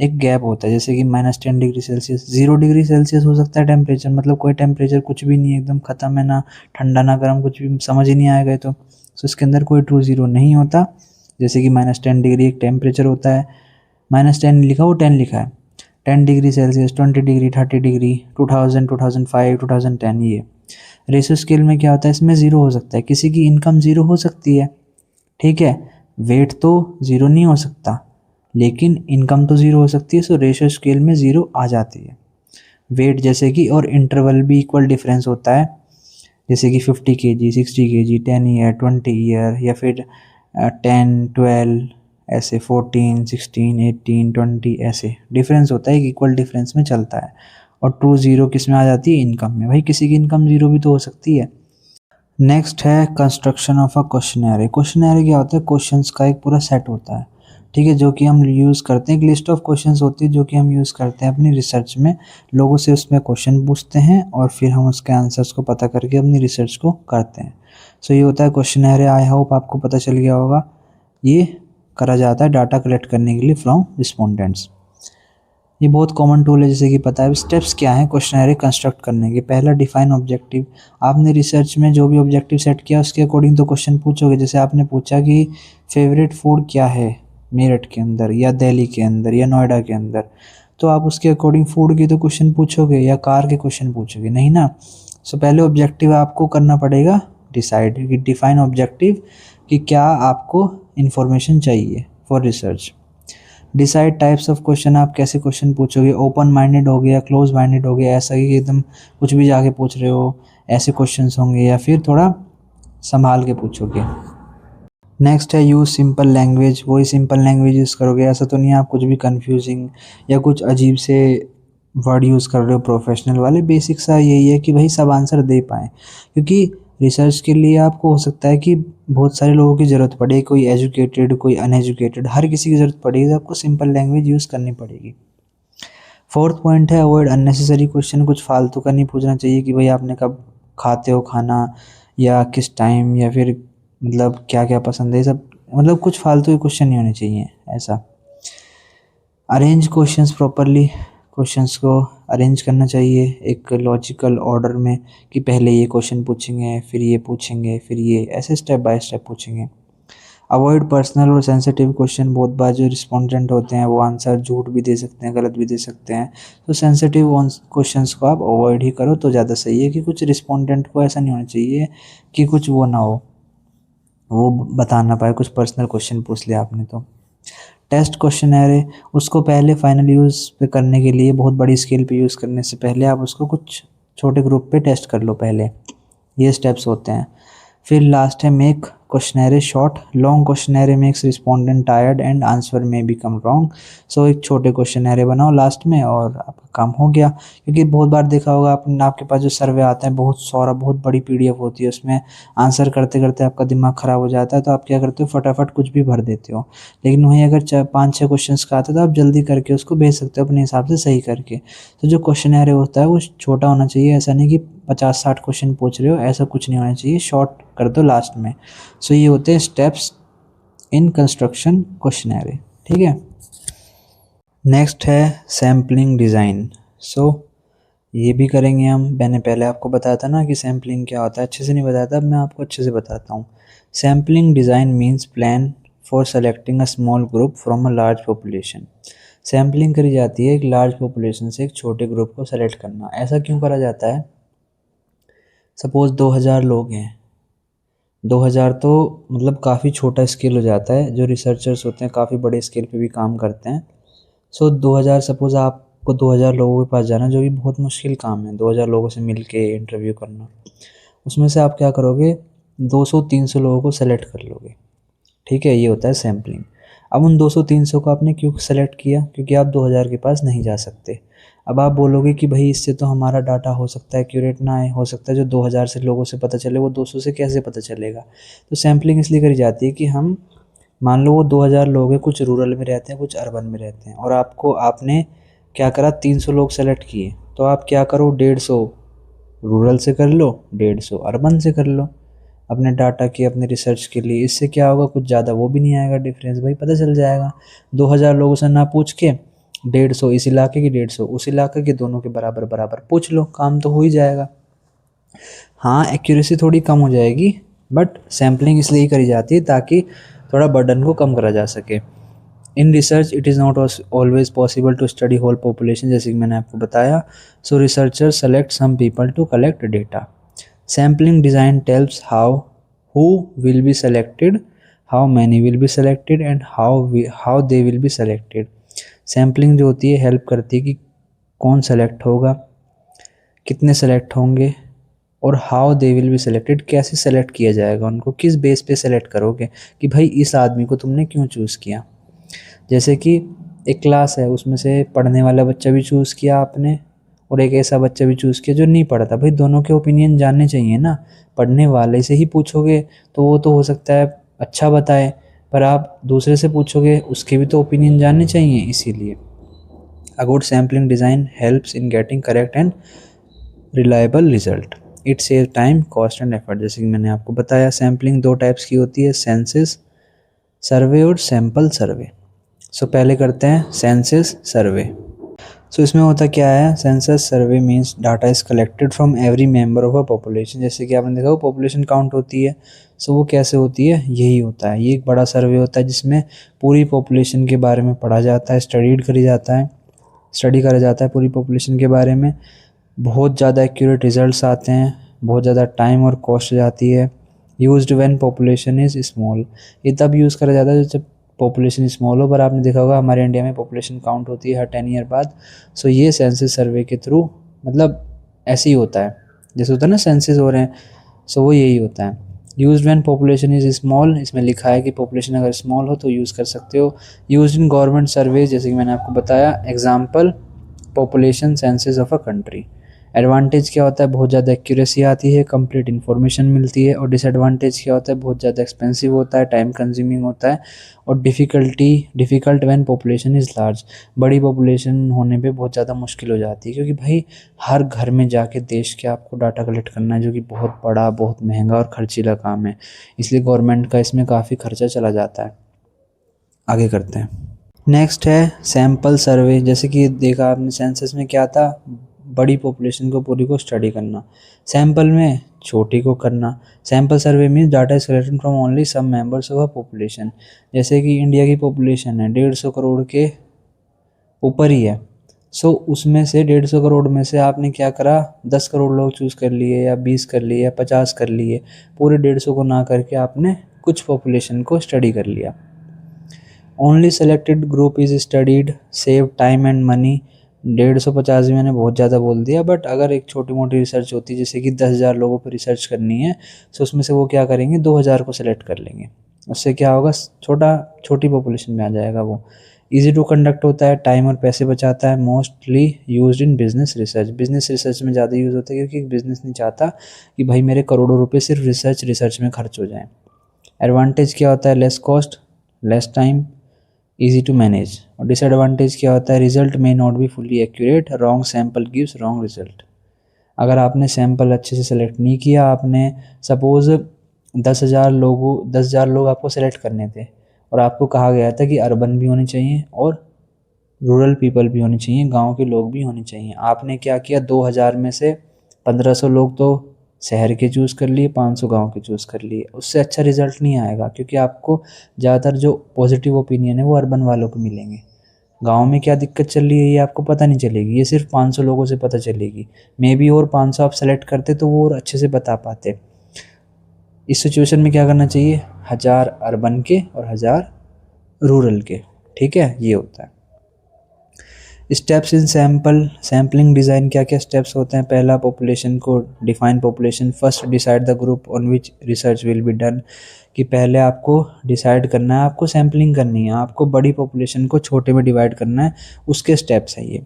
एक गैप होता है, जैसे कि -10 डिग्री सेल्सियस, 0 डिग्री सेल्सियस हो सकता है टेम्परेचर, मतलब कोई टेम्परेचर कुछ भी नहीं है, एकदम ख़त्म है, ना ठंडा ना गर्म, कुछ भी समझ ही नहीं आएगा। तो इसके अंदर कोई ट्रू ज़ीरो नहीं होता। जैसे कि -10 डिग्री एक टेम्परेचर होता है, -10 लिखा वो 10 लिखा है, 10 डिग्री सेल्सियस, 20 डिग्री, 30 डिग्री, 2000, 2005, 2010, ये रेशियो स्केल में क्या होता है, इसमें ज़ीरो हो सकता है, किसी की इनकम ज़ीरो हो सकती है, ठीक है। वेट तो ज़ीरो नहीं हो सकता, लेकिन इनकम तो ज़ीरो हो सकती है, सो रेशियो स्केल में ज़ीरो आ जाती है। वेट जैसे कि, और इंटरवल भी इक्वल डिफरेंस होता है, जैसे कि 50 kg, 60 kg, 10 ईयर, 20 ईयर, या फिर 10, 12, ऐसे 14, 16, 18, 20, ऐसे डिफरेंस होता है, एक इक्वल डिफरेंस में चलता है। और ट्रू ज़ीरो किस में आ जाती है, इनकम में। भाई किसी की इनकम ज़ीरो भी तो हो सकती है। नेक्स्ट है construction of a questionnaire. Questionnaire क्या होता है, क्वेश्चंस का एक पूरा सेट होता है, ठीक है, जो कि हम यूज़ करते हैं। एक लिस्ट ऑफ क्वेश्चंस होती है जो कि हम यूज़ करते हैं अपनी रिसर्च में। लोगों से उसमें क्वेश्चन पूछते हैं और फिर हम उसके आंसर्स को पता करके अपनी रिसर्च को करते हैं। सो ये होता है क्वेश्चनरी। आई होप आपको पता चल गया होगा। ये करा जाता है डाटा कलेक्ट करने के लिए फ्रॉम रिस्पोंडेंट्स। ये बहुत कॉमन टूल है, जैसे कि पता है। स्टेप्स क्या हैं क्वेश्चनरी कंस्ट्रक्ट करने के। पहला, डिफाइन ऑब्जेक्टिव। आपने रिसर्च में जो भी ऑब्जेक्टिव सेट किया उसके अकॉर्डिंग तो क्वेश्चन पूछोगे। जैसे आपने पूछा कि फेवरेट फूड क्या है मेरठ के अंदर या दिल्ली के अंदर या नोएडा के अंदर, तो आप उसके अकॉर्डिंग फूड की तो क्वेश्चन पूछोगे या कार के क्वेश्चन पूछोगे, नहीं ना। सो पहले ऑब्जेक्टिव आपको करना पड़ेगा डिसाइड, कि डिफाइन ऑब्जेक्टिव, कि क्या आपको इन्फॉर्मेशन चाहिए for research. Decide types of question, आप कैसे क्वेश्चन पूछोगे, ओपन माइंडेड हो गया, क्लोज माइंडेड हो गया, ऐसा कि एकदम कुछ भी जाके पूछ रहे हो, ऐसे क्वेश्चंस होंगे, या फिर थोड़ा संभाल के पूछोगे। नेक्स्ट है यूज़ सिंपल लैंग्वेज। वही सिंपल लैंग्वेज यूज़ करोगे, ऐसा तो नहीं आप कुछ भी कंफ्यूजिंग या कुछ अजीब से वर्ड यूज़ कर रहे हो प्रोफेशनल वाले। बेसिक सा यही है कि भाई सब आंसर दे पाएँ, क्योंकि रिसर्च के लिए आपको हो सकता है कि बहुत सारे लोगों की ज़रूरत पड़े, कोई एजुकेटेड कोई अनएजुकेटेड, हर किसी की ज़रूरत पड़ेगी, तो आपको सिंपल लैंग्वेज यूज़ करनी पड़ेगी। फोर्थ पॉइंट है अवॉइड अननेसेसरी क्वेश्चन। कुछ फालतू का नहीं पूछना चाहिए कि भाई आपने कब खाते हो खाना, या किस टाइम, या फिर मतलब क्या क्या पसंद है, सब मतलब कुछ फालतू के क्वेश्चन नहीं होने चाहिए ऐसा। Arrange questions properly. क्वेश्चंस को अरेंज करना चाहिए एक लॉजिकल ऑर्डर में, कि पहले ये क्वेश्चन पूछेंगे, फिर ये पूछेंगे, फिर ये, ऐसे स्टेप बाय स्टेप पूछेंगे। अवॉइड पर्सनल और सेंसिटिव क्वेश्चन। बहुत बार जो रिस्पोंडेंट होते हैं वो आंसर झूठ भी दे सकते हैं, गलत भी दे सकते हैं, तो सेंसिटिव क्वेश्चंस को आप अवॉइड ही करो तो ज़्यादा सही है। कि कुछ रिस्पोंडेंट को ऐसा नहीं होना चाहिए कि कुछ वो ना हो, वो बता ना पाए, कुछ पर्सनल क्वेश्चन पूछ लिया आपने तो। टेस्ट क्वेश्चनरी, उसको पहले फाइनल यूज़ पे करने के लिए, बहुत बड़ी स्केल पे यूज़ करने से पहले आप उसको कुछ छोटे ग्रुप पे टेस्ट कर लो पहले। ये स्टेप्स होते हैं। फिर लास्ट है make questionnaire short. Long questionnaire makes respondent tired and answer में बिकम रॉन्ग। सो एक छोटे क्वेश्चनरी बनाओ लास्ट में और आपका काम हो गया। क्योंकि बहुत बार देखा होगा आपने, आपके पास जो सर्वे आता है बहुत सारा, बहुत बड़ी पीडीएफ होती है, उसमें आंसर करते करते आपका दिमाग ख़राब हो जाता है, तो आप क्या करते हो, फटाफट कुछ भी भर देते हो। लेकिन वहीं अगर 5-6 क्वेश्चंस का आता है तो आप जल्दी करके उसको भेज सकते हो अपने हिसाब से सही करके। तो जो क्वेश्चनरी होता है वो छोटा होना चाहिए, ऐसा नहीं कि 50-60 क्वेश्चन पूछ रहे हो, ऐसा कुछ नहीं होना चाहिए, शॉर्ट कर दो लास्ट में। सो ये होते हैं स्टेप्स इन कंस्ट्रक्शन क्वेश्चनरी, ठीक है। नेक्स्ट है सैम्पलिंग डिज़ाइन। सो ये भी करेंगे हम। मैंने पहले आपको बताया था ना कि सैम्पलिंग क्या होता है, अच्छे से नहीं बताया था, अब मैं आपको अच्छे से बताता हूँ। Sampling design means plan for selecting a small group from a large population. Sampling करी जाती है एक लार्ज पॉपुलेशन से एक छोटे ग्रुप को सेलेक्ट करना। ऐसा क्यों करा जाता है, सपोज़ 2000 लोग हैं, 2000 तो मतलब काफ़ी छोटा स्केल हो जाता है, जो रिसर्चर्स होते हैं काफ़ी बड़े स्केल पे भी काम करते हैं। सो 2000, सपोज़ आपको 2000 लोगों के पास जाना, जो कि बहुत मुश्किल काम है, 2000 लोगों से मिल के इंटरव्यू करना। उसमें से आप क्या करोगे, 200-300 लोगों को सेलेक्ट कर लोगे, ठीक है, ये होता है सैम्पलिंग। अब उन 200-300 को आपने क्यों सेलेक्ट किया, क्योंकि आप 2000 के पास नहीं जा सकते। अब आप बोलोगे कि भाई इससे तो हमारा डाटा हो सकता है एक्यूरेट ना आए, हो सकता है जो 2000 से लोगों से पता चले वो 200 से कैसे पता चलेगा। तो सैम्पलिंग इसलिए करी जाती है कि हम, मान लो वो 2000 लोग हैं, कुछ रूरल में रहते हैं, कुछ अर्बन में रहते हैं, और आपने क्या करा, 300 लोग सेलेक्ट किए, तो आप क्या करो, 150 रूरल से कर लो, 150 अर्बन से कर लो अपने डाटा की, अपने रिसर्च के लिए। इससे क्या होगा, कुछ ज़्यादा वो भी नहीं आएगा डिफरेंस, भाई पता चल जाएगा। 2000 लोगों से ना पूछ के 150 इस इलाके की, 150 उस इलाके के, दोनों के बराबर बराबर पूछ लो, काम तो हो ही जाएगा। हाँ एक्यूरेसी थोड़ी कम हो जाएगी, बट सैम्पलिंग इसलिए ही करी जाती है ताकि थोड़ा बर्डन को कम करा जा सके। In research it is not always possible to study whole population, जैसे कि मैंने आपको बताया। So researcher select some people to collect data. Sampling design tells how who will be selected, how many will be selected and how they will be selected। Sampling जो होती है help करती है कि कौन सेलेक्ट होगा, कितने सेलेक्ट होंगे, और how they will be selected, कैसे सेलेक्ट किया जाएगा उनको, किस बेस पे सेलेक्ट करोगे कि भाई इस आदमी को तुमने क्यों चूज़ किया। जैसे कि एक क्लास है, उसमें से पढ़ने वाला बच्चा भी चूज़ किया आपने और एक ऐसा बच्चा भी चूज़ किया जो नहीं पढ़ता। भाई दोनों के ओपिनियन जानने चाहिए ना, पढ़ने वाले से ही पूछोगे तो वो तो हो सकता है अच्छा बताए, पर आप दूसरे से पूछोगे उसके भी तो ओपिनियन जानने चाहिए। इसीलिए a good sampling design helps in getting correct and reliable result. It save time, cost and effort. जैसे कि मैंने आपको बताया सैम्पलिंग 2 टाइप्स की होती है, सेंसस सर्वे और सैंपल सर्वे। सो पहले करते हैं सेंसस सर्वे। सो इसमें होता क्या है, census survey means data is collected from every member of a population. जैसे कि आपने देखा वो पॉपुलेशन काउंट होती है, सो वो कैसे होती है, यही होता है। ये एक बड़ा सर्वे होता है जिसमें पूरी पॉपुलेशन के बारे में पढ़ा जाता है, स्टडी करा जाता है पूरी पॉपुलेशन के बारे में। बहुत ज़्यादा एक्यूरेट रिजल्ट्स आते हैं, बहुत ज़्यादा टाइम और कॉस्ट जाती है। Used when population is small, ये तब यूज़ करा जाता है जब पॉपुलेशन स्मॉल हो। पर आपने देखा होगा हमारे इंडिया में पॉपुलेशन काउंट होती है हर 10 ईयर बाद। सो ये सेंसस सर्वे के थ्रू मतलब ऐसे ही होता है, जैसे होता है ना सेंसस हो रहे हैं, सो वो यही होता है। Used when population is small, इसमें लिखा है कि पॉपुलेशन अगर स्मॉल हो तो यूज़ कर सकते हो। यूज्ड इन गवर्नमेंट सर्वे, जैसे कि मैंने आपको बताया example population census of a country. Advantage क्या होता है, बहुत ज़्यादा एक्यूरेसी आती है, कंप्लीट इन्फॉर्मेशन मिलती है। और डिसएडवांटेज क्या होता है, बहुत ज़्यादा एक्सपेंसिव होता है, टाइम कंज्यूमिंग होता है। और difficult when population is large, बड़ी पॉपुलेशन होने पे बहुत ज़्यादा मुश्किल हो जाती है, क्योंकि भाई हर घर में जाके देश के आपको डाटा कलेक्ट करना है, जो कि बहुत बड़ा, बहुत महंगा और खर्चीला काम है। इसलिए गवर्नमेंट का इसमें काफ़ी खर्चा चला जाता है। आगे करते हैं। नेक्स्ट है सैंपल सर्वे। जैसे कि देखा आपने सेंसस में क्या था, बड़ी पॉपुलेशन को पूरी को स्टडी करना, सैंपल में छोटी को करना। Sample survey means data is collected from only some members of a population. जैसे कि इंडिया की पॉपुलेशन है 150 करोड़ के ऊपर ही है, सो उसमें से 150 करोड़ में से आपने क्या करा, 10 करोड़ लोग चूज़ कर लिए या 20 कर लिए या 50 कर लिए, पूरे 150 को ना करके आपने कुछ पॉपुलेशन को स्टडी कर लिया। Only selected group is studied, save time and money. 150 भी मैंने बहुत ज़्यादा बोल दिया, बट अगर एक छोटी मोटी रिसर्च होती है जैसे कि 10,000 लोगों पर रिसर्च करनी है, तो उसमें से वो क्या करेंगे, 2,000 को सेलेक्ट कर लेंगे। उससे क्या होगा, छोटी पॉपुलेशन में आ जाएगा वो। इजी टू कंडक्ट होता है, टाइम और पैसे बचाता है। Mostly used in business research में ज़्यादा यूज़ होता है, क्योंकि बिजनेस नहीं चाहता कि भाई मेरे करोड़ों रुपए सिर्फ रिसर्च में खर्च हो जाएँ। एडवांटेज क्या होता है, less cost, less time, easy to manage. और डिसएडवांटेज क्या होता है, रिजल्ट में not be fully accurate, wrong sample gives wrong result. अगर आपने सैंपल अच्छे से सेलेक्ट नहीं किया, आपने सपोज़ 10,000 लोग आपको सेलेक्ट करने थे, और आपको कहा गया था कि अर्बन भी होने चाहिए और रूरल पीपल भी होने चाहिए, गांव के लोग भी होने चाहिए। आपने क्या किया, 2,000 में से 1,500 लोग तो शहर के चूज़ कर लिए, 500 गांव के चूज़ कर लिए। उससे अच्छा रिजल्ट नहीं आएगा, क्योंकि आपको ज़्यादातर जो पॉजिटिव ओपिनियन है वो अर्बन वालों को मिलेंगे। गांव में क्या दिक्कत चल रही है ये आपको पता नहीं चलेगी, ये सिर्फ 500 लोगों से पता चलेगी। मे बी और 500 आप सेलेक्ट करते तो वो और अच्छे से बता पाते। इस सिचुएशन में क्या करना चाहिए, 1000 अर्बन के और 1000 रूरल के। ठीक है, ये होता है। स्टेप्स इन सैम्पलिंग डिज़ाइन, क्या क्या स्टेप्स होते हैं। पहला, पॉपुलेशन को define population. First, decide the group on which research will be done, कि पहले आपको डिसाइड करना है, आपको सैम्पलिंग करनी है, आपको बड़ी पॉपुलेशन को छोटे में डिवाइड करना है, उसके स्टेप्स हैं ये।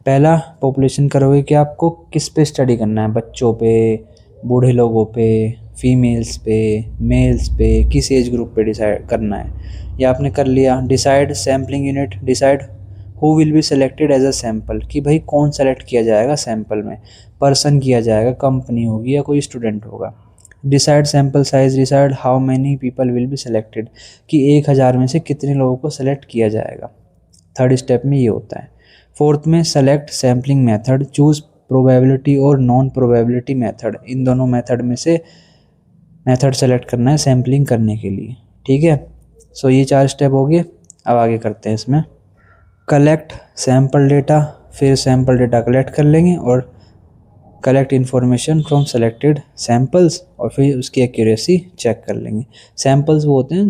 पहला, पॉपुलेशन करोगे कि आपको किस पे स्टडी करना है, बच्चों पे, बूढ़े लोगों पे, फीमेल्स पे, मेल्स पे, किस एज ग्रुप पे डिसाइड करना है, ये आपने कर लिया। Decide sampling unit, decide who will be selected as a sample, कि भाई कौन सेलेक्ट किया जाएगा सैम्पल में, पर्सन किया जाएगा, कंपनी होगी या कोई स्टूडेंट होगा। Decide sample size, decide how many people will be selected, कि 1,000 में से कितने लोगों को सेलेक्ट किया जाएगा। थर्ड स्टेप में ये होता है। फोर्थ में, select sampling method, choose probability और नॉन प्रोबेबिलिटी मेथड, इन दोनों मेथड में से मेथड सेलेक्ट करना है सैम्पलिंग करने के लिए। ठीक है, सो ये 4 स्टेप हो गए। अब आगे करते हैं इसमें। कलेक्ट सैम्पल डेटा, फिर सैम्पल डेटा कलेक्ट कर लेंगे और collect information from selected samples, और फिर उसकी एक्यूरेसी चेक कर लेंगे। सैम्पल्स वो होते हैं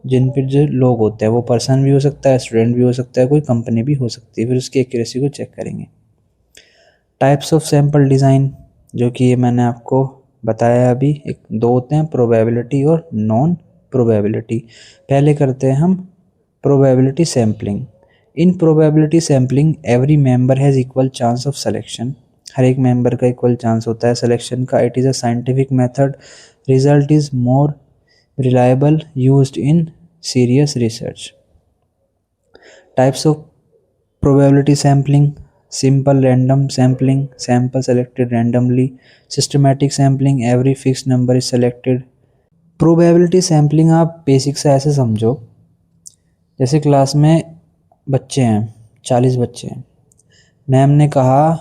जिन पर जो लोग होते हैं, वो पर्सन भी हो सकता है, स्टूडेंट भी हो सकता है, कोई कंपनी भी हो सकती है, फिर उसकी एक्यूरेसी को चेक करेंगे। टाइप्स ऑफ सैम्पल डिज़ाइन, जो कि ये मैंने आपको बताया अभी, एक 2 होते हैं, प्रोबेबिलिटी और नॉन प्रोबेबिलिटी। पहले करते हैं हम probability sampling. In probability sampling every member has equal chance of selection, हर एक मेंबर का इक्वल चांस होता है सिलेक्शन का। It is a scientific method, result is more reliable, used in serious research. Types of probability sampling: simple random sampling, sample selected randomly; systematic sampling, every fix number is selected. Probability sampling आप basic से ऐसे समझो, जैसे class में बच्चे हैं, 40 बच्चे हैं, मैम ने कहा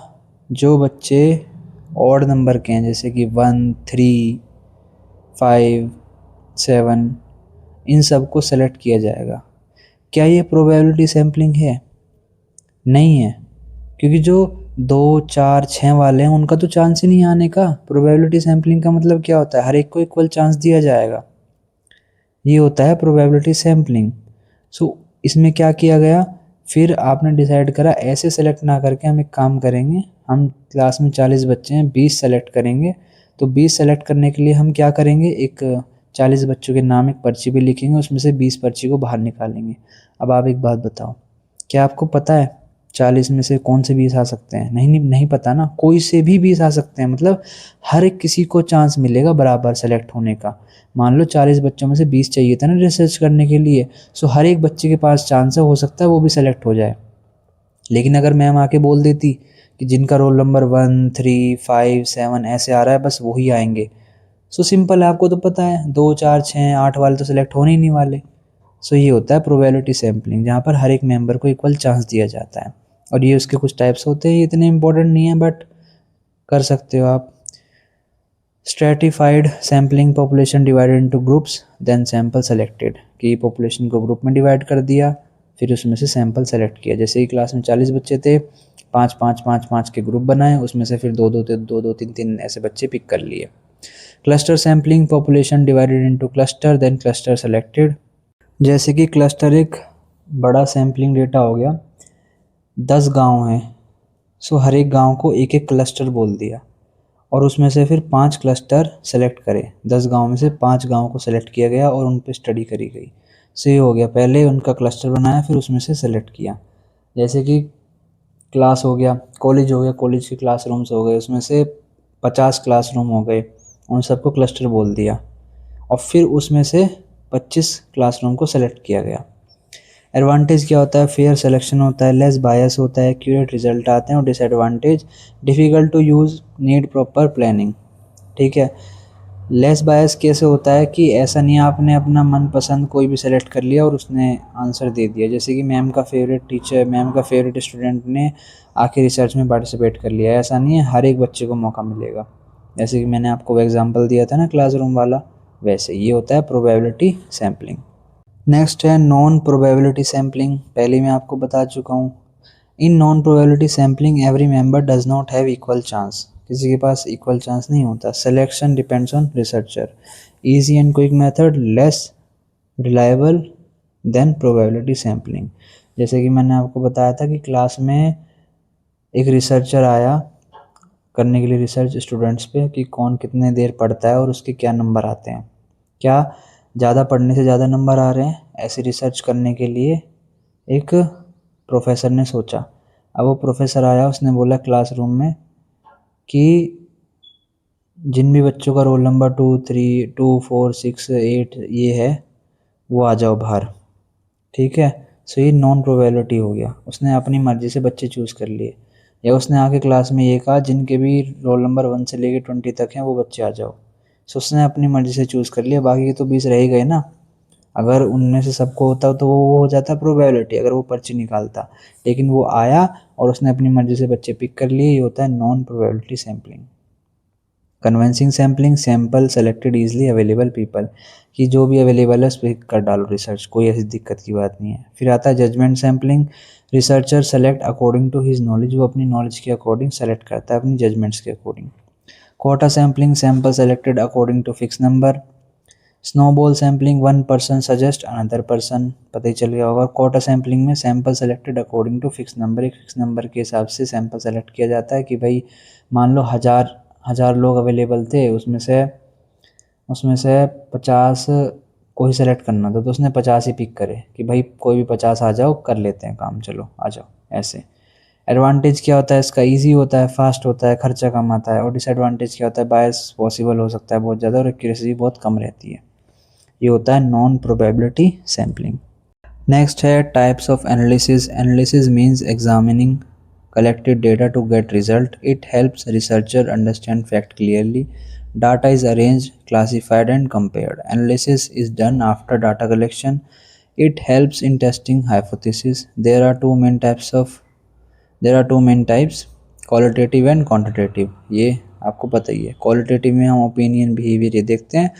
जो बच्चे ऑड नंबर के हैं, जैसे कि 1, 3, 5, 7, इन सब को सेलेक्ट किया जाएगा। क्या ये प्रोबेबिलिटी सैम्पलिंग है? नहीं है, क्योंकि जो 2, 4, 6 वाले हैं उनका तो चांस ही नहीं आने का। प्रोबेबिलिटी सैम्पलिंग का मतलब क्या होता है? हर एक को इक्वल चांस दिया जाएगा, ये होता है प्रोबेबिलिटी सैम्पलिंग। सो इसमें क्या किया गया, फिर आपने डिसाइड करा ऐसे सेलेक्ट ना करके हम एक काम करेंगे, हम क्लास में 40 बच्चे हैं, 20 सेलेक्ट करेंगे। तो 20 सेलेक्ट करने के लिए हम क्या करेंगे, एक 40 बच्चों के नाम एक पर्ची पे लिखेंगे, उसमें से 20 पर्ची को बाहर निकालेंगे। अब आप एक बात बताओ, क्या आपको पता है 40 में से कौन से 20 आ सकते हैं? नहीं पता ना, कोई से भी 20 आ सकते हैं। मतलब हर एक किसी को चांस मिलेगा बराबर सेलेक्ट होने का। मान लो 40 बच्चों में से 20 चाहिए था ना रिसर्च करने के लिए, सो हर एक बच्चे के पास चांस है, हो सकता है वो भी सेलेक्ट हो जाए। लेकिन अगर मैम आके बोल देती कि जिनका रोल नंबर 1, 3, 5, 7 ऐसे आ रहा है बस वही आएंगे, सो सिंपल है, आपको तो पता है 2, 4, 6, 8 वाले तो सेलेक्ट होने ही नहीं वाले। सो ये होता है प्रोबेबिलिटी सैम्पलिंग, जहाँ पर हर एक मेंबर को इक्वल चांस दिया जाता है। और ये उसके कुछ टाइप्स होते हैं, ये इतने इंपॉर्टेंट नहीं है बट कर सकते हो आप। Stratified sampling, population divided into groups then sample selected, कि पॉपुलेशन को ग्रुप में डिवाइड कर दिया, फिर उसमें से सैंपल सेलेक्ट किया। जैसे ही क्लास में 40 बच्चे थे, 5, 5, 5, 5 के ग्रुप बनाए, उसमें से फिर 2, 2, 2, 2, 3, 3 ऐसे बच्चे पिक कर लिए। Cluster sampling, population divided into cluster then cluster selected. जैसे कि क्लस्टर एक बड़ा सैम्पलिंग डेटा हो गया, 10 गांव हैं, सो हर एक गांव को एक एक क्लस्टर बोल दिया और उसमें से फिर 5 क्लस्टर सेलेक्ट करे। 10 गांव में से 5 गांव को सेलेक्ट किया गया और उन पे स्टडी करी गई। सो ये हो गया, पहले उनका क्लस्टर बनाया फिर उसमें से सेलेक्ट किया। जैसे कि क्लास हो गया, कॉलेज हो गया, कॉलेज के क्लासरूम्स हो गए, उसमें से 50 क्लासरूम हो गए, उन सबको क्लस्टर बोल दिया और फिर उसमें से 25 क्लासरूम को सेलेक्ट किया गया। एडवांटेज क्या होता है, फेयर सिलेक्शन होता है, लेस बायस होता है, एक्यूरेट रिजल्ट आते हैं। और disadvantage, difficult to use, need proper planning. ठीक है, लेस बायस कैसे होता है कि ऐसा नहीं है आपने अपना मनपसंद कोई भी सेलेक्ट कर लिया और उसने आंसर दे दिया। जैसे कि मैम का फेवरेट टीचर, मैम का फेवरेट स्टूडेंट ने आके रिसर्च में पार्टिसिपेट कर लिया, ऐसा नहीं है, हर एक बच्चे को मौका मिलेगा। जैसे कि मैंने आपको एग्जांपल दिया था ना क्लासरूम वाला, वैसे ये होता है प्रोबेबिलिटी सैम्पलिंग। नेक्स्ट है नॉन प्रोबेबिलिटी सैम्पलिंग, पहले मैं आपको बता चुका हूँ। In non probability sampling every member does not have equal chance, किसी के पास इक्वल चांस नहीं होता। Selection depends on researcher, easy and quick method, less reliable then probability sampling. जैसे कि मैंने आपको बताया था कि क्लास में एक रिसर्चर आया करने के लिए रिसर्च स्टूडेंट्स पे कि कौन कितने देर पढ़ता है और उसके क्या नंबर आते हैं। क्या ज़्यादा पढ़ने से ज़्यादा नंबर आ रहे हैं? ऐसी रिसर्च करने के लिए एक प्रोफेसर ने सोचा। अब वो प्रोफेसर आया, उसने बोला क्लासरूम में कि जिन भी बच्चों का रोल नंबर 2, 3, 2, 4, 6, 8 ये है वो आ जाओ बाहर। ठीक है, सो ये नॉन प्रोबेबिलिटी हो गया, उसने अपनी मर्ज़ी से बच्चे चूज़ कर लिए। या उसने आके क्लास में ये कहा जिनके भी रोल नंबर 1 से लेके 20 तक हैं वो बच्चे आ जाओ। सो उसने अपनी मर्ज़ी से चूज़ कर लिया, बाकी के तो 20 रह ही गए ना। अगर उनमें से सबको होता तो वो हो जाता प्रोबेबिलिटी, अगर वो पर्ची निकालता। लेकिन वो आया और उसने अपनी मर्ज़ी से बच्चे पिक कर लिए, ये होता है non probability sampling. Convincing sampling, sample selected easily available people, कि जो भी अवेलेबल है उस पर कर डालो रिसर्च, कोई ऐसी दिक्कत की बात नहीं है। फिर आता है judgement sampling, researcher select according to his knowledge, वो अपनी नॉलेज के अकॉर्डिंग सेलेक्ट करता है, अपनी जजमेंट्स के according. Quota sampling, sample selected according to fix number. Snowball sampling, one person suggest another person, पता ही चल गया होगा। कोटा सैम्पलिंग में sample selected according to fix number, एक फिक्स नंबर के हिसाब से सैंपल सेलेक्ट किया जाता है कि भाई मान लो 1000 लोग अवेलेबल थे, उसमें से 50 कोई सेलेक्ट करना था तो उसने 50 ही पिक करे कि भाई कोई भी 50 आ जाओ, कर लेते हैं काम, चलो आ जाओ ऐसे। एडवांटेज क्या होता है इसका, ईजी होता है, फास्ट होता है, खर्चा कम आता है। और डिसएडवांटेज क्या होता है, बायस पॉसिबल हो सकता है बहुत ज़्यादा और एक्यूरेसी बहुत कम रहती है। ये होता है नॉन प्रोबेबिलिटी सैम्पलिंग। नेक्स्ट है types of analysis. Analysis means examining collected data to get result. It helps researcher understand fact clearly. Data is arranged, classified and compared. Analysis is done after data collection. It helps in testing hypothesis. There are two main types, qualitative and quantitative. ये आपको पता ही है। Qualitative में हम opinion behaviour ये देखते हैं,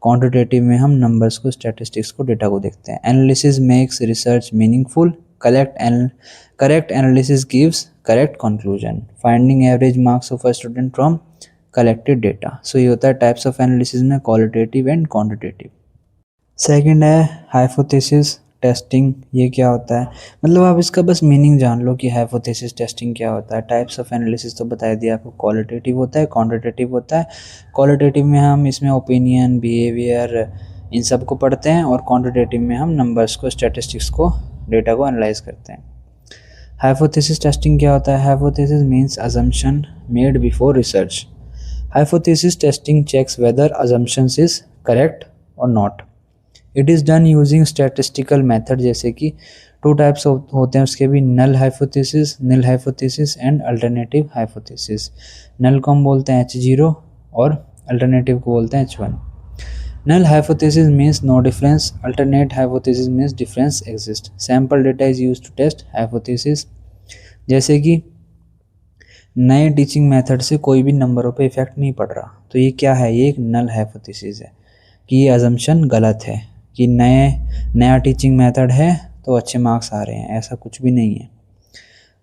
quantitative में हम नंबर्स को, स्टैटिस्टिक्स को, डेटा को देखते हैं। Analysis makes research meaningful. Correct analysis gives correct conclusion. Finding average marks of a student from collected data. So ये होता है टाइप्स ऑफ एनालिसिस में क्वालिटेटिव एंड क्वांटिटेटिव। सेकंड है हाइपोथेसिस टेस्टिंग। ये क्या होता है, मतलब आप इसका बस मीनिंग जान लो कि हाइपोथेसिस टेस्टिंग क्या होता है। टाइप्स ऑफ एनालिसिस तो बता दिया आपको, क्वालिटेटिव होता है, क्वांटिटेटिव होता है। क्वालिटेटिव में हम इसमें ओपिनियन, बिहेवियर, इन सब को पढ़ते हैं, और क्वांटिटेटिव में हम नंबर्स को, स्टैटिस्टिक्स को, डेटा को एनालाइज करते हैं। हाइपोथेसिस टेस्टिंग क्या होता है, hypothesis means assumption made before research. Hypothesis testing checks whether assumptions is correct और not. It is done using statistical method, जैसे कि टू टाइप्स होते हैं उसके भी, null hypothesis and alternative hypothesis. Null को हम बोलते हैं H0 और अल्टरनेटिव को बोलते हैं H1। Null hypothesis means no difference, alternate hypothesis means difference exist. Sample data is use to test hypothesis, जैसे कि नए टीचिंग मेथड से कोई भी नंबरों पे इफेक्ट नहीं पड़ रहा, तो ये क्या है, ये एक नल हाइपोथेसिस है कि ये अजम्पशन गलत है कि नया टीचिंग मेथड है तो अच्छे मार्क्स आ रहे हैं, ऐसा कुछ भी नहीं है।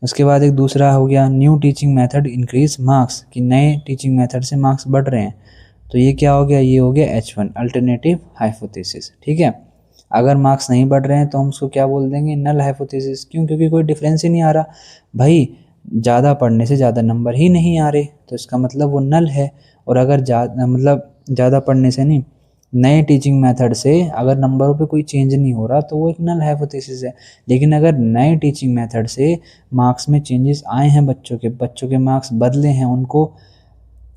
उसके बाद एक दूसरा हो गया new teaching method increase marks, कि नए टीचिंग मेथड से मार्क्स बढ़ रहे हैं, तो ये क्या हो गया, ये हो गया H1 अल्टरनेटिव हाइपोथेसिस। ठीक है, अगर मार्क्स नहीं बढ़ रहे हैं तो हम उसको क्या बोल देंगे, नल हाइपोथेसिस। क्यों, क्योंकि कोई डिफरेंस ही नहीं आ रहा भाई, ज़्यादा पढ़ने से ज़्यादा नंबर ही नहीं आ रहे, तो इसका मतलब वो नल है। और अगर ज़्यादा पढ़ने से नहीं, नए टीचिंग मेथड से अगर नंबरों पे कोई चेंज नहीं हो रहा तो वो एक नल हाइपोथेसिस है। लेकिन अगर नए टीचिंग मेथड से मार्क्स में चेंजेस आए हैं, बच्चों के मार्क्स बदले हैं,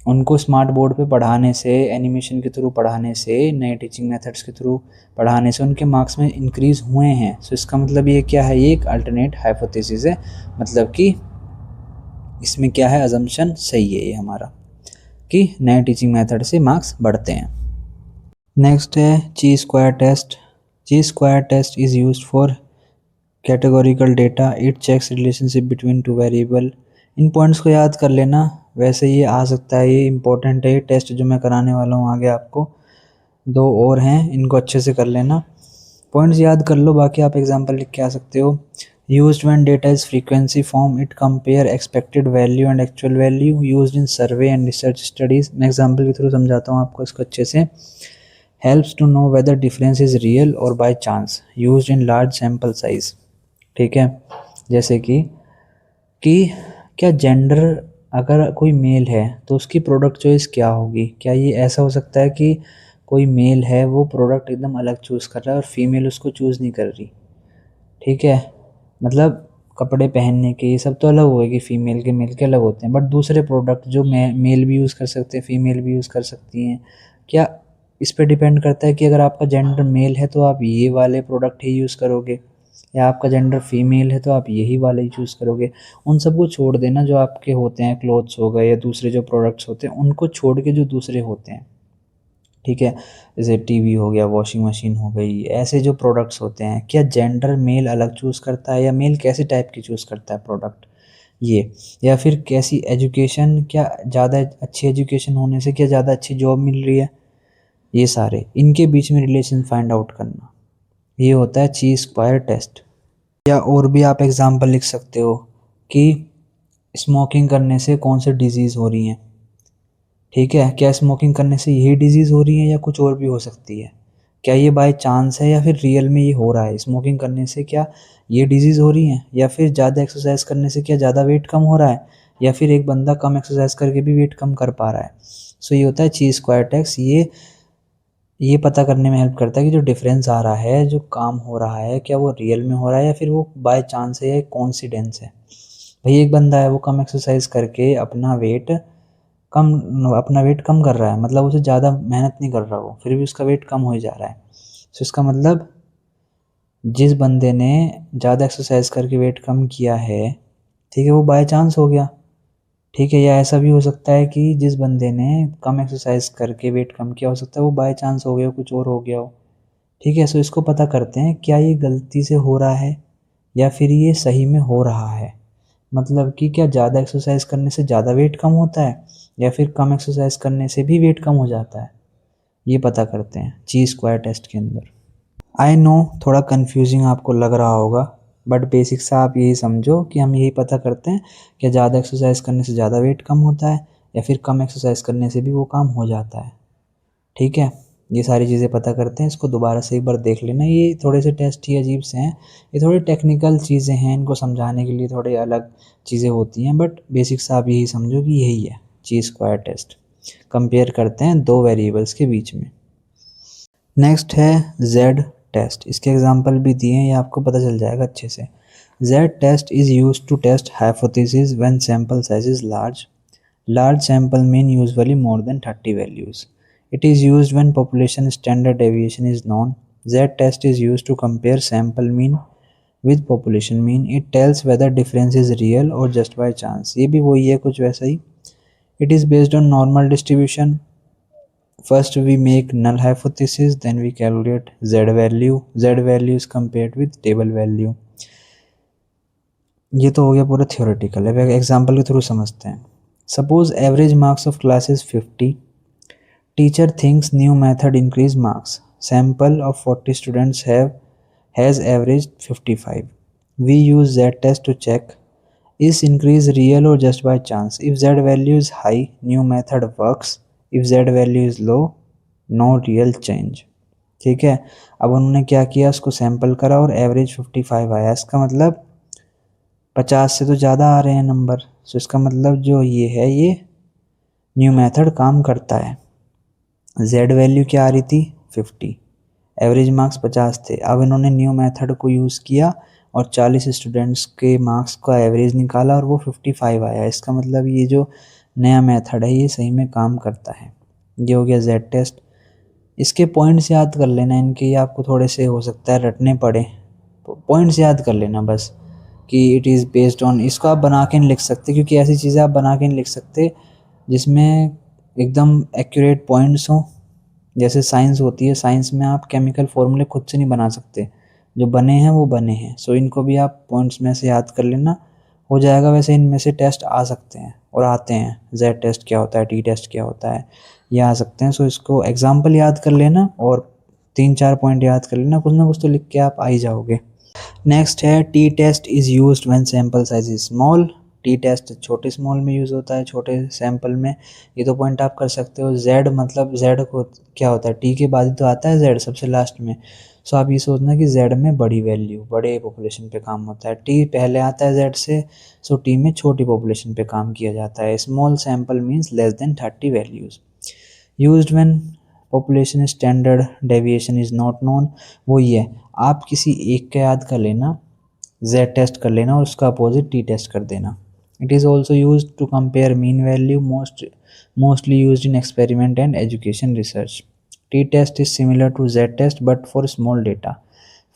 उनको स्मार्ट बोर्ड पे पढ़ाने से, एनिमेशन के थ्रू पढ़ाने से, नए टीचिंग मेथड्स के थ्रू पढ़ाने से उनके मार्क्स में इंक्रीज़ हुए हैं, तो इसका मतलब ये क्या है, ये एक अल्टरनेट हाइपोथेसिस है। मतलब कि इसमें क्या है, अजम्पशन सही है ये हमारा कि नए टीचिंग मेथड से मार्क्स बढ़ते हैं। नेक्स्ट है chi square test. Chi square test is used for categorical data. It checks relationship between two variable. इन पॉइंट्स को याद कर लेना, वैसे ये आ सकता है, ये इंपॉर्टेंट है। टेस्ट जो मैं कराने वाला हूँ आगे आपको, 2 और हैं, इनको अच्छे से कर लेना, पॉइंट्स याद कर लो, बाकी आप एग्जांपल लिख के आ सकते हो। Used when data is frequency form, it compare expected value and actual value. Used in survey and research studies. मैं एग्जांपल के थ्रू समझाता हूँ आपको इसको अच्छे से। Helps to know whether difference is real और by chance. Used in large sample size. ठीक है, जैसे कि क्या जेंडर, अगर कोई मेल है तो उसकी प्रोडक्ट चॉइस क्या होगी। क्या ये ऐसा हो सकता है कि कोई मेल है वो प्रोडक्ट एकदम अलग चूज़ कर रहा है और फीमेल उसको चूज़ नहीं कर रही। ठीक है, मतलब कपड़े पहनने के ये सब तो अलग हुए कि फ़ीमेल के मेल के अलग होते हैं, बट दूसरे प्रोडक्ट जो मेल भी यूज़ कर सकते हैं, फीमेल भी यूज़ कर सकती हैं, क्या इस पे डिपेंड करता है कि अगर आपका जेंडर मेल है तो आप ये वाले प्रोडक्ट ही यूज़ करोगे, या आपका जेंडर फीमेल है तो आप यही वाले ही चूज़ करोगे। उन सबको छोड़ देना, जो आपके होते हैं, क्लोथ्स हो गए या दूसरे जो प्रोडक्ट्स होते हैं, उनको छोड़ के जो दूसरे होते हैं, ठीक है, जैसे टीवी हो गया, वॉशिंग मशीन हो गई, ऐसे जो प्रोडक्ट्स होते हैं, क्या जेंडर मेल अलग चूज़ करता है या मेल कैसे टाइप की चूज़ करता है प्रोडक्ट, ये, या फिर कैसी एजुकेशन, क्या ज़्यादा अच्छी एजुकेशन होने से क्या ज़्यादा अच्छी जॉब मिल रही है, ये सारे, इनके बीच में रिलेशन फाइंड आउट करना, ये होता है ची स्क्वायर टेस्ट। या और भी आप एग्जांपल लिख सकते हो कि स्मोकिंग करने से कौन सी डिजीज़ हो रही हैं। ठीक है, क्या स्मोकिंग करने से यही डिजीज़ हो रही है या कुछ और भी हो सकती है। क्या ये बाय चांस है या फिर रियल में ये हो रहा है, स्मोकिंग करने से क्या ये डिजीज़ हो रही है, या फिर ज़्यादा एक्सरसाइज करने से क्या ज़्यादा वेट कम हो रहा है, या फिर एक बंदा कम एक्सरसाइज करके भी वेट कम कर पा रहा है। सो ये होता है ची स्क्वायर टेस्ट। ये ये पता करने में हेल्प करता है कि जो डिफरेंस आ रहा है, जो काम हो रहा है, क्या वो रियल में हो रहा है या फिर वो बाय चांस है या कोइंसिडेंस है। भाई एक बंदा है वो कम एक्सरसाइज करके अपना वेट कम कर रहा है, मतलब उसे ज़्यादा मेहनत नहीं कर रहा वो, फिर भी उसका वेट कम हो जा रहा है। तो इसका मतलब जिस बंदे ने ज़्यादा एक्सरसाइज करके वेट कम किया है, ठीक है, वो बाय चांस हो गया। ठीक है, या ऐसा भी हो सकता है कि जिस बंदे ने कम एक्सरसाइज करके वेट कम किया, हो सकता है वो बाय चांस हो गया, कुछ और हो गया हो। ठीक है, सो इसको पता करते हैं क्या ये गलती से हो रहा है या फिर ये सही में हो रहा है। मतलब कि क्या ज़्यादा एक्सरसाइज करने से ज़्यादा वेट कम होता है या फिर कम एक्सरसाइज करने से भी वेट कम हो जाता है, ये पता करते हैं ची स्क्वायर टेस्ट के अंदर। आई नो थोड़ा कंफ्यूजिंग आपको लग रहा होगा, बट बेसिक सा आप यही समझो कि हम यही पता करते हैं कि ज़्यादा एक्सरसाइज करने से ज़्यादा वेट कम होता है या फिर कम एक्सरसाइज करने से भी वो काम हो जाता है। ठीक है, ये सारी चीज़ें पता करते हैं। इसको दोबारा से एक बार देख लेना। ये थोड़े से टेस्ट ही अजीब से हैं, ये थोड़ी टेक्निकल चीज़ें हैं, इनको समझाने के लिए थोड़ी अलग चीज़ें होती हैं, बट बेसिक सा आप यही समझो कि यही है ची स्क्वायर टेस्ट। कंपेयर करते हैं दो वेरिएबल्स के बीच में। नेक्स्ट है जेड टेस्ट। इसके एग्जांपल भी दिए हैं, ये आपको पता चल जाएगा अच्छे से। Z test is use to test hypothesis when sample size is large. Large sample mean usually more than 30 values. It is used when population standard deviation is known. Z-test is used to compare sample mean with population mean. It tells whether difference is real or just by chance. ये भी वही है कुछ वैसा ही। It is based on normal distribution. First we make null hypothesis, then we calculate Z value. Z value is compared with table value. ये तो हो गया पूरा थियोरेटिकल। अब एग्जाम्पल के थ्रू समझते हैं। Suppose average marks of class is 50. Teacher thinks new method increase marks. Sample of 40 students has averaged 55. We use Z test to check is increase real or just by chance. If Z value is high, new method works. If Z value is low, no real change. ठीक है, अब उन्होंने क्या किया, उसको sample करा और average 55 आया। इसका मतलब 50 से तो ज़्यादा आ रहे हैं नंबर। सो इसका मतलब जो ये है, ये न्यू मेथड काम करता है। Z वैल्यू क्या आ रही थी 50, एवरेज मार्क्स 50 थे। अब इन्होंने न्यू मेथड को यूज़ किया और 40 स्टूडेंट्स के मार्क्स का एवरेज निकाला और वो 55 आया। इसका मतलब ये जो नया मेथड है ये सही में काम करता है। ये हो गया Z टेस्ट। इसके पॉइंट्स याद कर लेना इनके, ये आपको थोड़े से हो सकता है रटने पड़े, पॉइंट्स याद कर लेना बस कि इट इज़ बेस्ड ऑन। इसको आप बना के नहीं लिख सकते क्योंकि ऐसी चीज़ें आप बना के नहीं लिख सकते जिसमें एकदम एक्यूरेट पॉइंट्स हों। जैसे साइंस होती है, साइंस में आप केमिकल फॉर्मूले खुद से नहीं बना सकते, जो बने हैं वो बने हैं। सो इनको भी आप पॉइंट्स में से याद कर लेना, हो जाएगा। वैसे इनमें से टेस्ट आ सकते हैं और आते हैं, जेड टेस्ट क्या होता है, टी टेस्ट क्या होता है, ये आ सकते हैं। सो इसको एग्जाम्पल याद कर लेना और 3-4 पॉइंट याद कर लेना, कुछ ना कुछ तो लिख के आप आ ही जाओगे। नेक्स्ट है T test is used when sample size is small. T test छोटे स्मॉल में यूज़ होता है, छोटे सैंपल में। ये तो पॉइंट आप कर सकते हो। जेड मतलब जेड को क्या होता है, टी के बाद ही तो आता है जेड सबसे लास्ट में। सो आप ये सोचना कि जेड में बड़ी वैल्यू, बड़े पॉपुलेशन पे काम होता है, टी पहले आता है जेड से। सो टी में छोटी पॉपुलेशन पे काम किया जाता है। Small sample means less than 30 values. Used when population standard deviation is not known. वो ये आप किसी एक का याद कर लेना, जेड टेस्ट कर लेना और उसका अपोजिट टी टेस्ट कर देना। It is also use to compare mean value, mostly use in experiment and education research. T test is similar to Z test but for small data.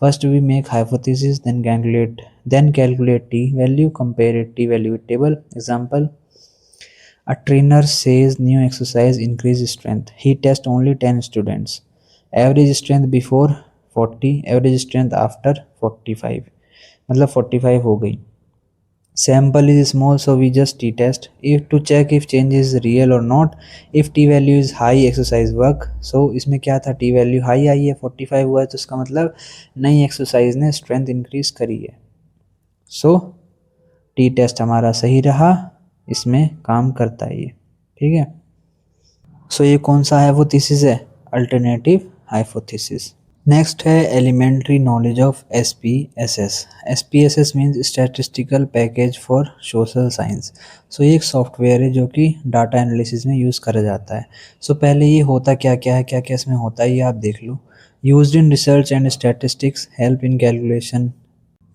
First we make hypothesis, then calculate t value, compare it t value with table. Example: a trainer says new exercise increase strength. He tests only 10 students. Average strength before 40, average strength after 45. मतलब 45 हो गई। Sample is small, so we just t test if to check if change is real or not. If t value is high, exercise work. So इसमें क्या था, t value high आई है, 45 हुआ है, तो इसका मतलब नई एक्सरसाइज ने स्ट्रेंथ इंक्रीज करी है। सो टी टेस्ट हमारा सही रहा, इसमें काम करता है ये। ठीक है, सो ये कौन सा हाइपोथेसिस है, अल्टरनेटिव हाइपोथेसिस। नेक्स्ट है elementary knowledge of S P S S. S P S S means statistical package for social science. So ये एक सॉफ्टवेयर है जो कि डाटा एनालिसिस में यूज़ करा जाता है। सो पहले ये होता क्या क्या है, क्या क्या इसमें होता है, ये आप देख लो। Used in research and statistics, help in calculation,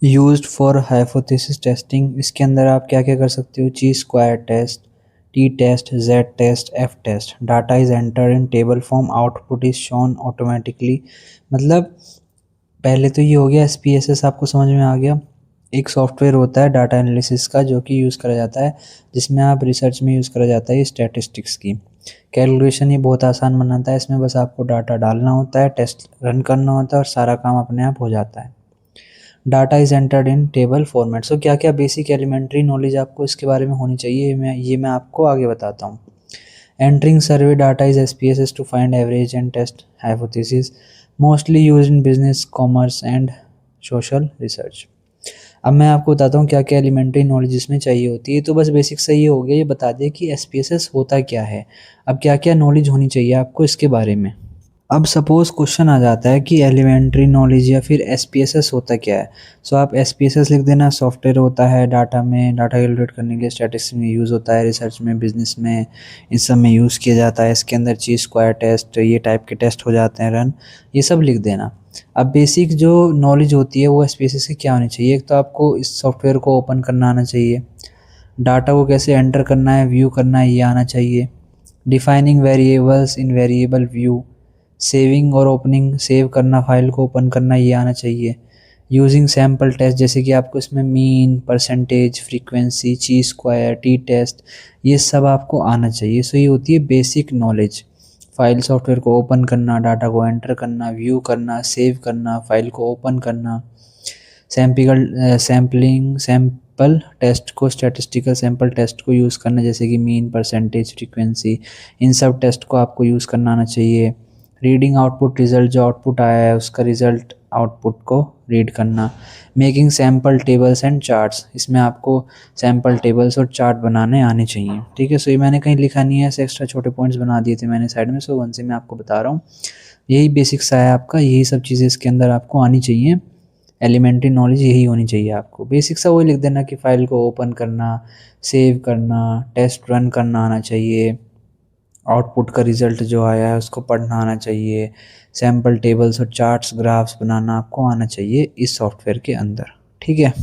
used for hypothesis testing. इसके अंदर आप क्या क्या कर सकते हो, chi square test, T test, Z test, F test. Data is enter in table form, output is shown automatically. मतलब पहले तो ये हो गया एस पी एस एस, आपको समझ में आ गया। एक सॉफ्टवेयर होता है डाटा एनालिसिस का जो कि यूज़ करा जाता है, जिसमें आप रिसर्च में यूज़ करा जाता है स्टैटिस्टिक्स की। कैलकुलेशन ये बहुत आसान बनाता है, इसमें बस आपको डाटा डालना होता है, टेस्ट रन करना होता है और सारा काम अपने आप हो जाता है। Data is entered in table format. So क्या क्या बेसिक एलिमेंट्री नॉलेज आपको इसके बारे में होनी चाहिए, ये मैं आपको आगे बताता हूँ। Entering survey data is SPSS to find average and test hypothesis, mostly use in business, commerce and social research. अब मैं आपको बताता हूँ क्या क्या एलिमेंट्री नॉलेज इसमें चाहिए होती है। तो बस बेसिक से ये हो गया, ये बता दिया कि SPSS होता क्या है। अब क्या क्या नॉलेज होनी चाहिए आपको इसके बारे में। अब सपोज़ क्वेश्चन आ जाता है कि एलिमेंट्री नॉलेज या फिर SPSS होता क्या है। सो आप SPSS लिख देना। सॉफ्टवेयर होता है डाटा में, डाटा कैलकुलेट करने के लिए स्टैटिस्टिक्स में यूज़ होता है, रिसर्च में, बिजनेस में, इन सब में यूज़ किया जाता है। इसके अंदर ची स्क्वायर टेस्ट, ये टाइप के टेस्ट हो जाते हैं रन, ये सब लिख देना। अब बेसिक जो नॉलेज होती है वो SPSS की क्या होनी चाहिए। एक तो आपको इस सॉफ्टवेयर को ओपन करना आना चाहिए, डाटा को कैसे एंटर करना है, व्यू करना है, ये आना चाहिए। Defining variables in variable view, saving और ओपनिंग, सेव करना, फाइल को ओपन करना, ये आना चाहिए। यूजिंग सैम्पल टेस्ट, जैसे कि आपको इसमें मीन, परसेंटेज, फ्रीक्वेंसी, ची स्क्वायर, टी टेस्ट, ये सब आपको आना चाहिए। सो ये होती है बेसिक नॉलेज। फाइल सॉफ्टवेयर को ओपन करना, डाटा को एंटर करना, व्यू करना, सेव करना, फाइल को ओपन करना। सैम्पल टेस्ट को, स्टैटिस्टिकल सैम्पल टेस्ट को यूज़ करना, जैसे कि मीन, परसेंटेज, फ्रीक्वेंसी, इन सब टेस्ट को आपको यूज़ करना आना चाहिए। रीडिंग आउटपुट रिजल्ट, जो आउटपुट आया है उसका रिजल्ट आउटपुट को रीड करना। Making sample tables and charts, इसमें आपको सैम्पल टेबल्स और चार्ट बनाने आने चाहिए। ठीक है, सो ये मैंने कहीं लिखा नहीं है, ऐसे एक्स्ट्रा छोटे पॉइंट्स बना दिए थे मैंने साइड में, सो वन से मैं आपको बता रहा हूँ। यही बेसिक सा है आपका, यही सब चीज़ें इसके अंदर आपको आनी चाहिए। एलिमेंट्री नॉलेज यही होनी चाहिए आपको। बेसिक सा वही लिख देना कि फ़ाइल को ओपन करना, सेव करना, टेस्ट रन करना आना चाहिए, आउटपुट का रिज़ल्ट जो आया है उसको पढ़ना आना चाहिए, सैम्पल टेबल्स और चार्ट्स, ग्राफ्स बनाना आपको आना चाहिए इस सॉफ्टवेयर के अंदर। ठीक है,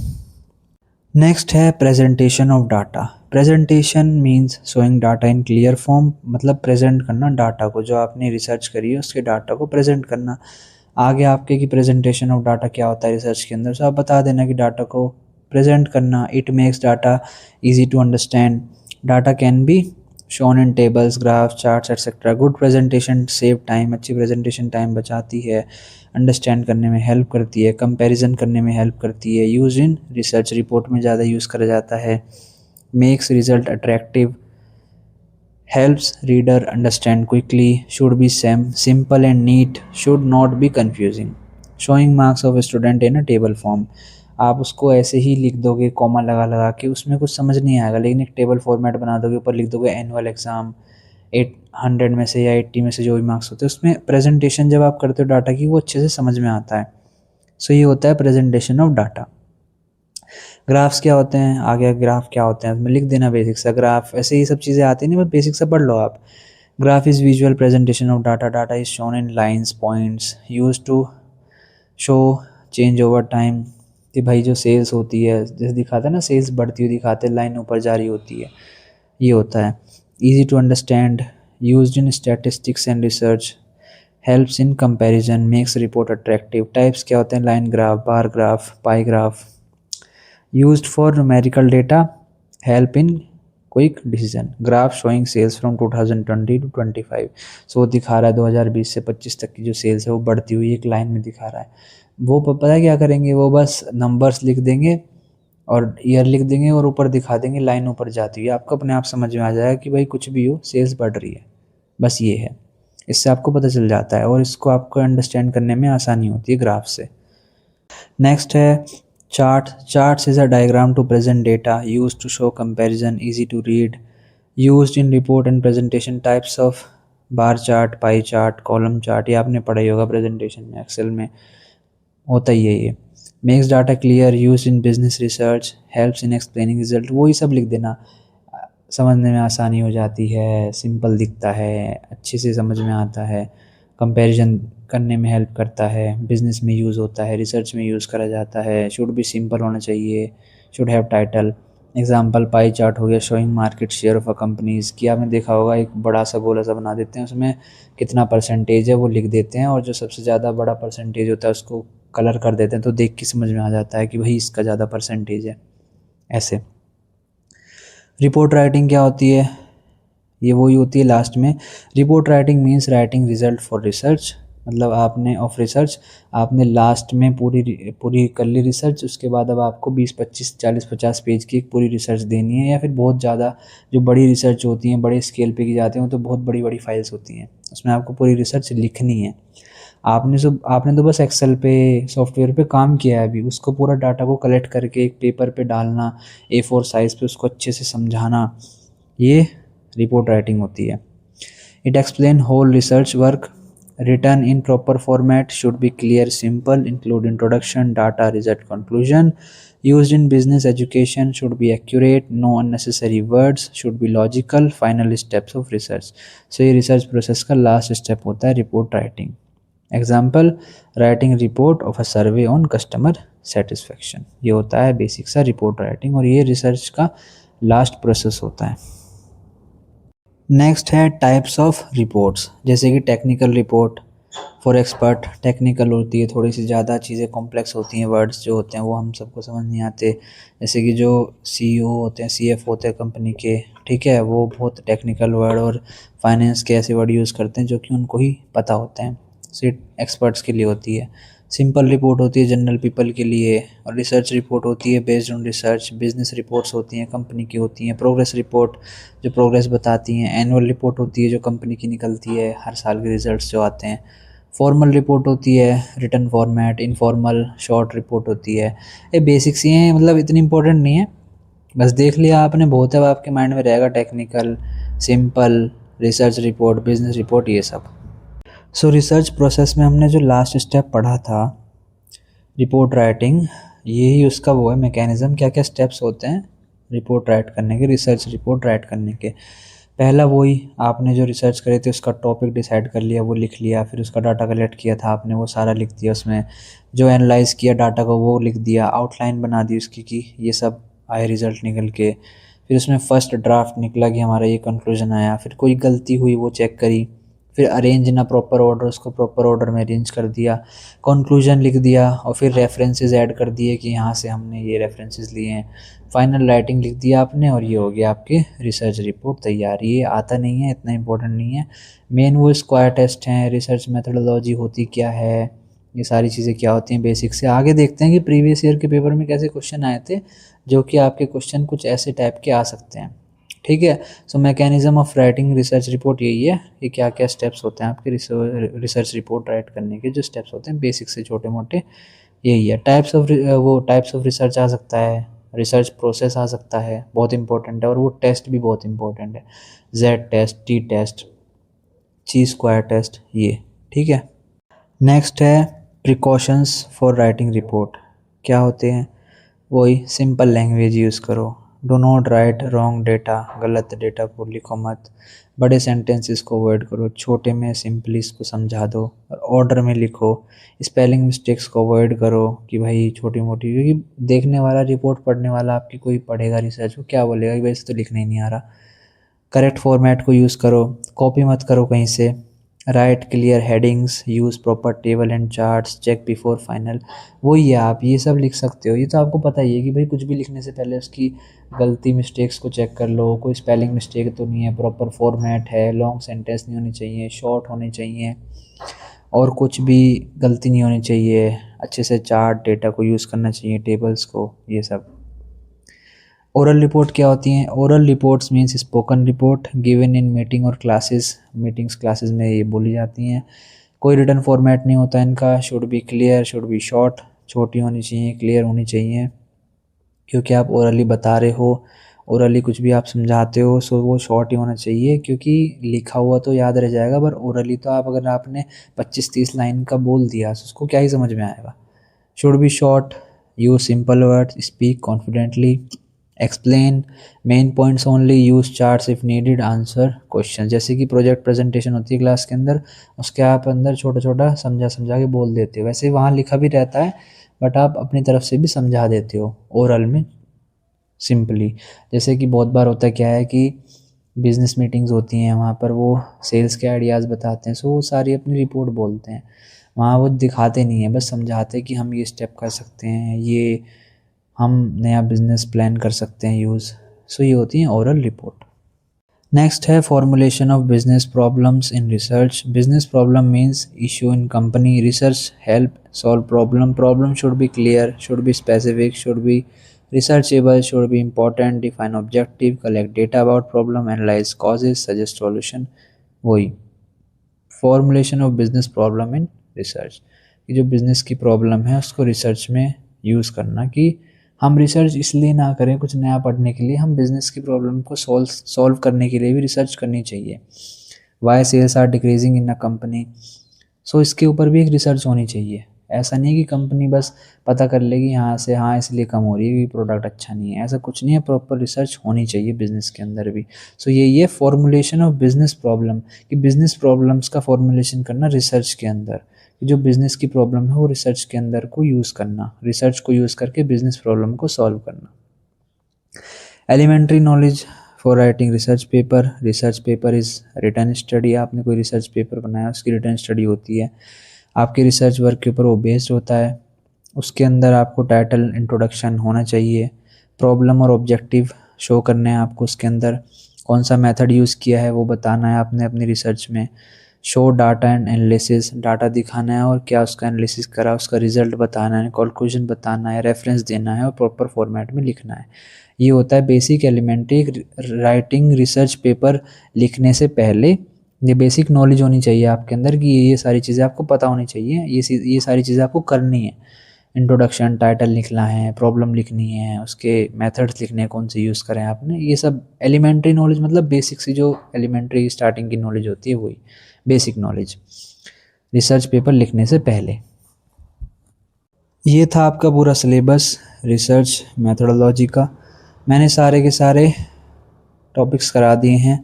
नेक्स्ट है presentation of data. Presentation means showing data in clear form, मतलब प्रेजेंट करना डाटा को, जो आपने रिसर्च करी है उसके डाटा को प्रेजेंट करना। आगे आपके की प्रेजेंटेशन ऑफ डाटा क्या होता है रिसर्च के अंदर, सो आप बता देना कि डाटा को प्रेजेंट करना। It makes data easy to understand, data can be shown in tables, graphs, charts etcetera. Good presentation save time, अच्छी प्रेजेंटेशन टाइम बचाती है, अंडरस्टैंड करने में हेल्प करती है, कंपैरिजन करने में हेल्प करती है। यूज इन रिसर्च, रिपोर्ट में ज़्यादा यूज़ करा जाता है। Makes result attractive, helps reader understand quickly, should be simple and neat, should not be confusing. Showing marks of a student in a table form, आप उसको ऐसे ही लिख दोगे कॉमा लगा लगा के, उसमें कुछ समझ नहीं आएगा, लेकिन एक टेबल फॉर्मेट बना दोगे, ऊपर लिख दोगे एनुअल एग्ज़ाम 800 में से या 80 में से जो भी मार्क्स होते हैं, उसमें प्रेजेंटेशन जब आप करते हो डाटा की वो अच्छे से समझ में आता है। सो ये होता है प्रेजेंटेशन ऑफ डाटा। ग्राफ्स क्या होते हैं, आगे ग्राफ क्या होते हैं उसमें लिख देना बेसिक सा। ग्राफ ऐसे ही सब चीज़ें आती नहीं, बस बेसिक सा पढ़ लो आप। Graph is visual presentation of data, data is shown in lines, points, use to show change over time. कि भाई जो सेल्स होती है, जैसे दिखाता है ना, सेल्स बढ़ती हुई दिखाते हैं, लाइन ऊपर जा रही होती है, ये होता है। Easy to understand, use in statistics and research, helps in comparison, makes report attractive. Types क्या होते हैं, line graph, bar graph, pie graph. Used for numerical data, help in quick decision. Graph showing sales from 2020 to 25, so वो दिखा रहा है 2020 से 25 तक की जो सेल्स है वो बढ़ती हुई एक लाइन में दिखा रहा है। वो पता है क्या करेंगे, वो बस नंबर्स लिख देंगे और ईयर लिख देंगे और ऊपर दिखा देंगे लाइन ऊपर जाती है, आपको अपने आप समझ में आ जाएगा कि भाई कुछ भी हो सेल्स बढ़ रही है, बस ये है। इससे आपको पता चल जाता है और इसको आपको अंडरस्टैंड करने में आसानी होती है ग्राफ से। नेक्स्ट है chart. Charts is a diagram to present data, used to show comparison, easy to read, used in report and presentation types of bar chart, pie chart, column chart, ये आपने पढ़ा ही होगा प्रेजेंटेशन में, Excel में होता ही है ये। Makes data clear, use in business research, helps in explaining result, वही सब लिख देना। समझने में आसानी हो जाती है, सिंपल दिखता है, अच्छे से समझ में आता है, कंपैरिजन करने में हेल्प करता है, बिजनेस में यूज़ होता है, रिसर्च में यूज़ करा जाता है, शुड भी सिंपल होना चाहिए, should have title. Example pie chart हो गया, showing market share of a companies, कि आपने देखा होगा एक बड़ा सा गोला सा बना देते हैं, उसमें कितना परसेंटेज है वो लिख देते हैं, और जो सबसे ज़्यादा बड़ा परसेंटेज होता है उसको कलर कर देते हैं, तो देख के समझ में आ जाता है कि भाई इसका ज़्यादा परसेंटेज है। ऐसे रिपोर्ट राइटिंग क्या होती है, ये वही होती है लास्ट में। Report writing means writing result for research, मतलब आपने ऑफ रिसर्च, आपने लास्ट में पूरी कर ली रिसर्च, उसके बाद अब आपको 20, 25, 40, 50 पेज की एक पूरी रिसर्च देनी है, या फिर बहुत ज़्यादा जो बड़ी रिसर्च होती हैं, बड़े स्केल पे की जाती हैं, तो बहुत बड़ी बड़ी फाइल्स होती हैं, उसमें आपको पूरी रिसर्च लिखनी है। आपने तो बस एक्सेल पे, सॉफ्टवेयर पे काम किया है अभी, उसको पूरा डाटा को कलेक्ट करके एक पेपर पे डालना, A4 साइज़ पे उसको अच्छे से समझाना, ये रिपोर्ट राइटिंग होती है। It explain whole research work, written in proper format, should be clear, simple, include introduction, data, result, conclusion. Used in business education, should be accurate, no unnecessary words, should be logical, final steps of research. So ये research process का last step होता है report writing. Example, writing report of a survey on customer satisfaction. ये होता है basic सा report writing, और ये रिसर्च का लास्ट प्रोसेस होता है। नेक्स्ट है टाइप्स ऑफ रिपोर्ट्स, जैसे कि technical report for expert, technical होती है, थोड़ी सी ज़्यादा चीज़ें कॉम्प्लेक्स होती हैं, वर्ड्स जो होते हैं वो हम सबको समझ नहीं आते, जैसे कि जो CEO होते हैं, CF होते हैं कंपनी के, ठीक है, वो बहुत टेक्निकल वर्ड और फाइनेंस के ऐसे वर्ड यूज़ करते हैं जो कि उनको ही पता होते हैं, सिर्फ एक्सपर्ट्स के लिए होती है। सिंपल रिपोर्ट होती है जनरल पीपल के लिए, और रिसर्च रिपोर्ट होती है based on research, business reports होती हैं कंपनी की होती हैं, प्रोग्रेस रिपोर्ट जो प्रोग्रेस बताती हैं, एनुअल रिपोर्ट होती है जो कंपनी की निकलती है, हर साल के रिजल्ट्स जो आते हैं, फॉर्मल रिपोर्ट होती है written format, informal short report होती है। ये बेसिक्स ही हैं, मतलब इतनी इंपॉर्टेंट नहीं है, बस देख लिया आपने बहुत है, अब आपके माइंड में रहेगा technical, simple, research report, business report, ये सब। सो रिसर्च प्रोसेस में हमने जो लास्ट स्टेप पढ़ा था रिपोर्ट राइटिंग, यही उसका वो है मैकेनिज़्म, क्या क्या स्टेप्स होते हैं रिपोर्ट राइट करने के, रिसर्च रिपोर्ट राइट करने के। पहला वही, आपने जो रिसर्च करे थे उसका टॉपिक डिसाइड कर लिया, वो लिख लिया, फिर उसका डाटा कलेक्ट किया था आपने, वो सारा लिख दिया, उसमें जो एनालाइज़ किया डाटा को वो लिख दिया, आउटलाइन बना दी उसकी कि ये सब आए रिज़ल्ट निकल के, फिर उसमें फर्स्ट ड्राफ्ट निकला कि हमारा ये कंक्लूजन आया, फिर कोई गलती हुई वो चेक करी, फिर arrange in a proper order, उसको प्रॉपर ऑर्डर में अरेंज कर दिया, कंक्लूजन लिख दिया, और फिर रेफरेंसेस ऐड कर दिए कि यहाँ से हमने ये रेफरेंसेस लिए हैं, फाइनल राइटिंग लिख दिया आपने, और ये हो गया आपके रिसर्च रिपोर्ट तैयार। ये आता नहीं है, इतना इंपॉर्टेंट नहीं है, मेन वो स्क्वायर टेस्ट हैं, रिसर्च मेथडोलॉजी होती क्या है, ये सारी चीज़ें क्या होती हैं बेसिक से। आगे देखते हैं कि प्रीवियस ईयर के पेपर में कैसे क्वेश्चन आए थे, जो कि आपके क्वेश्चन कुछ ऐसे टाइप के आ सकते हैं, ठीक है। So mechanism of writing research report यही है कि क्या क्या स्टेप्स होते हैं आपके रिसर्च रिपोर्ट राइट करने के, जो स्टेप्स होते हैं बेसिक से छोटे मोटे, यही है। टाइप्स ऑफ रिसर्च आ सकता है, रिसर्च प्रोसेस आ सकता है, बहुत इंपॉर्टेंट है, और वो टेस्ट भी बहुत इंपॉर्टेंट है, Z test, T test, chi square test, ये, ठीक है। नेक्स्ट है प्रिकॉशंस फॉर राइटिंग रिपोर्ट, क्या होते हैं, वही सिंपल लैंग्वेज यूज़ करो, do not right wrong data, गलत डेटा को लिखो मत, बड़े सेंटेंसेस को अवॉइड करो, छोटे में सिंपली इसको समझा दो, और ऑर्डर में लिखो, स्पेलिंग मिस्टेक्स को अवॉइड करो कि भाई छोटी मोटी, क्योंकि देखने वाला, रिपोर्ट पढ़ने वाला आपकी कोई पढ़ेगा रिसर्च को, क्या बोलेगा कि भाई इसे तो लिखना ही नहीं आ रहा। करेक्ट फॉर्मेट को यूज़ करो, कॉपी मत करो कहीं से, write clear headings, use proper table and charts, check before final, वही है, आप ये सब लिख सकते हो, ये तो आपको पता ही है कि भाई कुछ भी लिखने से पहले उसकी गलती मिस्टेक्स को चेक कर लो, कोई स्पेलिंग मिस्टेक तो नहीं है, प्रॉपर फॉर्मेट है, लॉन्ग सेंटेंस नहीं होनी चाहिए, शॉर्ट होने चाहिए, और कुछ भी गलती नहीं होनी चाहिए, अच्छे से चार्ट डेटा को यूज़ करना चाहिए, टेबल्स को, ये सब। ओरल रिपोर्ट क्या होती हैं, oral reports means spoken report given in meeting और क्लासेस, मीटिंग्स क्लासेस में ये बोली जाती हैं, कोई रिटन फॉर्मेट नहीं होता इनका, should be clear, should be short, छोटी होनी चाहिए, क्लियर होनी चाहिए, क्योंकि आप ओरली बता रहे हो, ओरली कुछ भी आप समझाते हो सो वो शॉर्ट ही होना चाहिए, क्योंकि लिखा हुआ तो याद रह जाएगा, पर ओरली तो आप अगर आपने 25-30 लाइन का बोल दिया तो उसको क्या ही समझ में आएगा। Should be short, use simple words, speak confidently, explain main points only, use charts if needed, answer question. जैसे कि प्रोजेक्ट प्रेजेंटेशन होती है क्लास के अंदर, उसके आप अंदर छोटा छोटा समझा समझा के बोल देते हो, वैसे वहाँ लिखा भी रहता है बट आप अपनी तरफ से भी समझा देते हो ओरल में सिंपली। जैसे कि बहुत बार होता क्या है कि बिजनेस मीटिंग्स होती हैं, वहाँ पर वो सेल्स के आइडियाज़ बताते हैं, सो वो सारी अपनी रिपोर्ट बोलते हैं, वहाँ वो दिखाते नहीं हैं, बस समझाते हैं कि हम ये स्टेप कर सकते हैं, ये हम नया बिजनेस प्लान कर सकते हैं यूज़। सो ये होती है ओरल रिपोर्ट। नेक्स्ट है formulation of business problems in research. Business problem means issue in company, research help solve problem. Problem should be clear, should be specific, should be researchable, should be important, define objective, collect data about problem, analyze causes, suggest solution। वही formulation of business problem in research, कि जो business की problem है उसको research में use करना, कि हम रिसर्च इसलिए ना करें कुछ नया पढ़ने के लिए, हम बिजनेस की प्रॉब्लम को सॉल्व करने के लिए भी रिसर्च करनी चाहिए। Why sales are decreasing in a company, so इसके ऊपर भी एक रिसर्च होनी चाहिए। ऐसा नहीं है कि कंपनी बस पता कर लेगी यहाँ से, हाँ इसलिए कम हो रही है, ये प्रोडक्ट अच्छा नहीं है, ऐसा कुछ नहीं है, प्रॉपर रिसर्च होनी चाहिए बिज़नेस के अंदर भी। सो ये फॉर्मुलेशन ऑफ बिज़नेस प्रॉब्लम, कि बिज़नेस प्रॉब्लम्स का फॉर्मुलेशन करना रिसर्च के अंदर, कि जो बिज़नेस की प्रॉब्लम है वो रिसर्च के अंदर को यूज़ करना, रिसर्च को यूज़ करके बिज़नेस प्रॉब्लम को सॉल्व करना। Elementary knowledge for writing research paper. Research paper is written study, आपने कोई रिसर्च पेपर बनाया उसकी रिटर्न स्टडी होती है, आपके रिसर्च वर्क के ऊपर वो बेस्ड होता है। उसके अंदर आपको टाइटल इंट्रोडक्शन होना चाहिए, प्रॉब्लम और ऑब्जेक्टिव शो करने हैं आपको, उसके अंदर कौन सा मेथड यूज़ किया है वो बताना है आपने अपनी रिसर्च में। Show data and analysis, data दिखाना है और क्या उसका एनालिसिस करा, उसका रिजल्ट बताना है, कंक्लूजन बताना है, रेफरेंस देना है और प्रॉपर फॉर्मेट में लिखना है। ये होता है basic elementary writing research paper लिखने से पहले। ये बेसिक नॉलेज होनी चाहिए आपके अंदर कि ये सारी चीज़ें आपको पता होनी चाहिए, ये सारी चीज़ें आपको करनी है। इंट्रोडक्शन, टाइटल लिखना है, प्रॉब्लम लिखनी है, उसके मेथड्स लिखने हैं कौन से यूज़ करें आपने, ये सब एलिमेंट्री नॉलेज, मतलब बेसिक सी जो एलिमेंट्री स्टार्टिंग की नॉलेज होती है वही बेसिक नॉलेज रिसर्च पेपर लिखने से पहले। ये था आपका पूरा सिलेबस रिसर्च मेथोडोलॉजी का। मैंने सारे के सारे टॉपिक्स करा दिए हैं।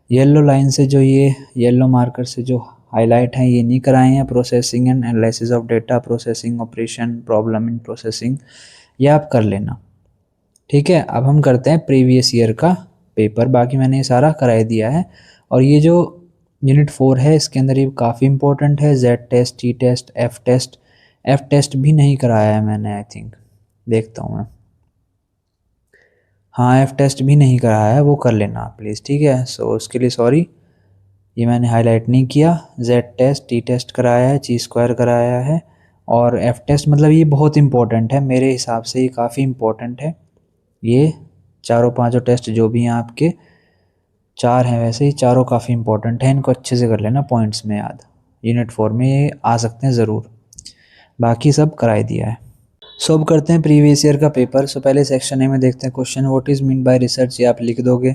येलो लाइन से जो ये येलो मार्कर से जो हाईलाइट हैं ये नहीं कराए हैं। Processing and analysis of data, processing operation, problem in processing, ये आप कर लेना, ठीक है। अब हम करते हैं प्रीवियस ईयर का पेपर, बाकी मैंने ये सारा कराई दिया है। और ये जो यूनिट 4 है इसके अंदर ये काफ़ी इंपॉर्टेंट है, Z test, T test, F test भी नहीं कराया है मैंने, आई थिंक, देखता हूँ मैं, हाँ एफ टेस्ट भी नहीं कराया है, वो कर लेना आप प्लीज़, ठीक है। सो उसके लिए सॉरी, ये मैंने हाईलाइट नहीं किया। जेड टेस्ट, टी टेस्ट कराया है, ची स्क्वायर कराया है और एफ टेस्ट, मतलब ये बहुत इंपॉर्टेंट है मेरे हिसाब से, ये काफ़ी इंपॉर्टेंट है। ये चारों पांचों टेस्ट जो भी हैं आपके, 4 हैं वैसे, ही चारों काफ़ी इंपॉर्टेंट हैं, इनको अच्छे से कर लेना पॉइंट्स में याद, यूनिट 4 में ये आ सकते हैं ज़रूर, बाकी सब कराई दिया है। सो अब करते हैं प्रीवियस ईयर का पेपर। सो पहले सेक्शन ए में देखते हैं question, what is mean by research, ये आप लिख दोगे।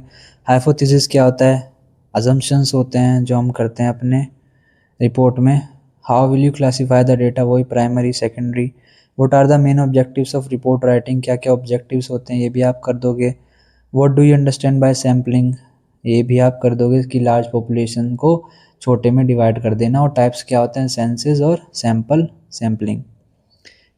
हाइपोथेसिस क्या होता है, अजम्पशंस होते हैं जो हम करते हैं अपने रिपोर्ट में। How will you classify the data, वही primary secondary. What are the main objectives of report writing, क्या क्या ऑब्जेक्टिव्स होते हैं ये भी आप कर दोगे। What do you understand bye sampling, ये भी आप कर दोगे कि लार्ज पॉपुलेशन को छोटे में डिवाइड कर देना। और टाइप्स क्या होते हैं, सेंसेस और सैम्पलिंग।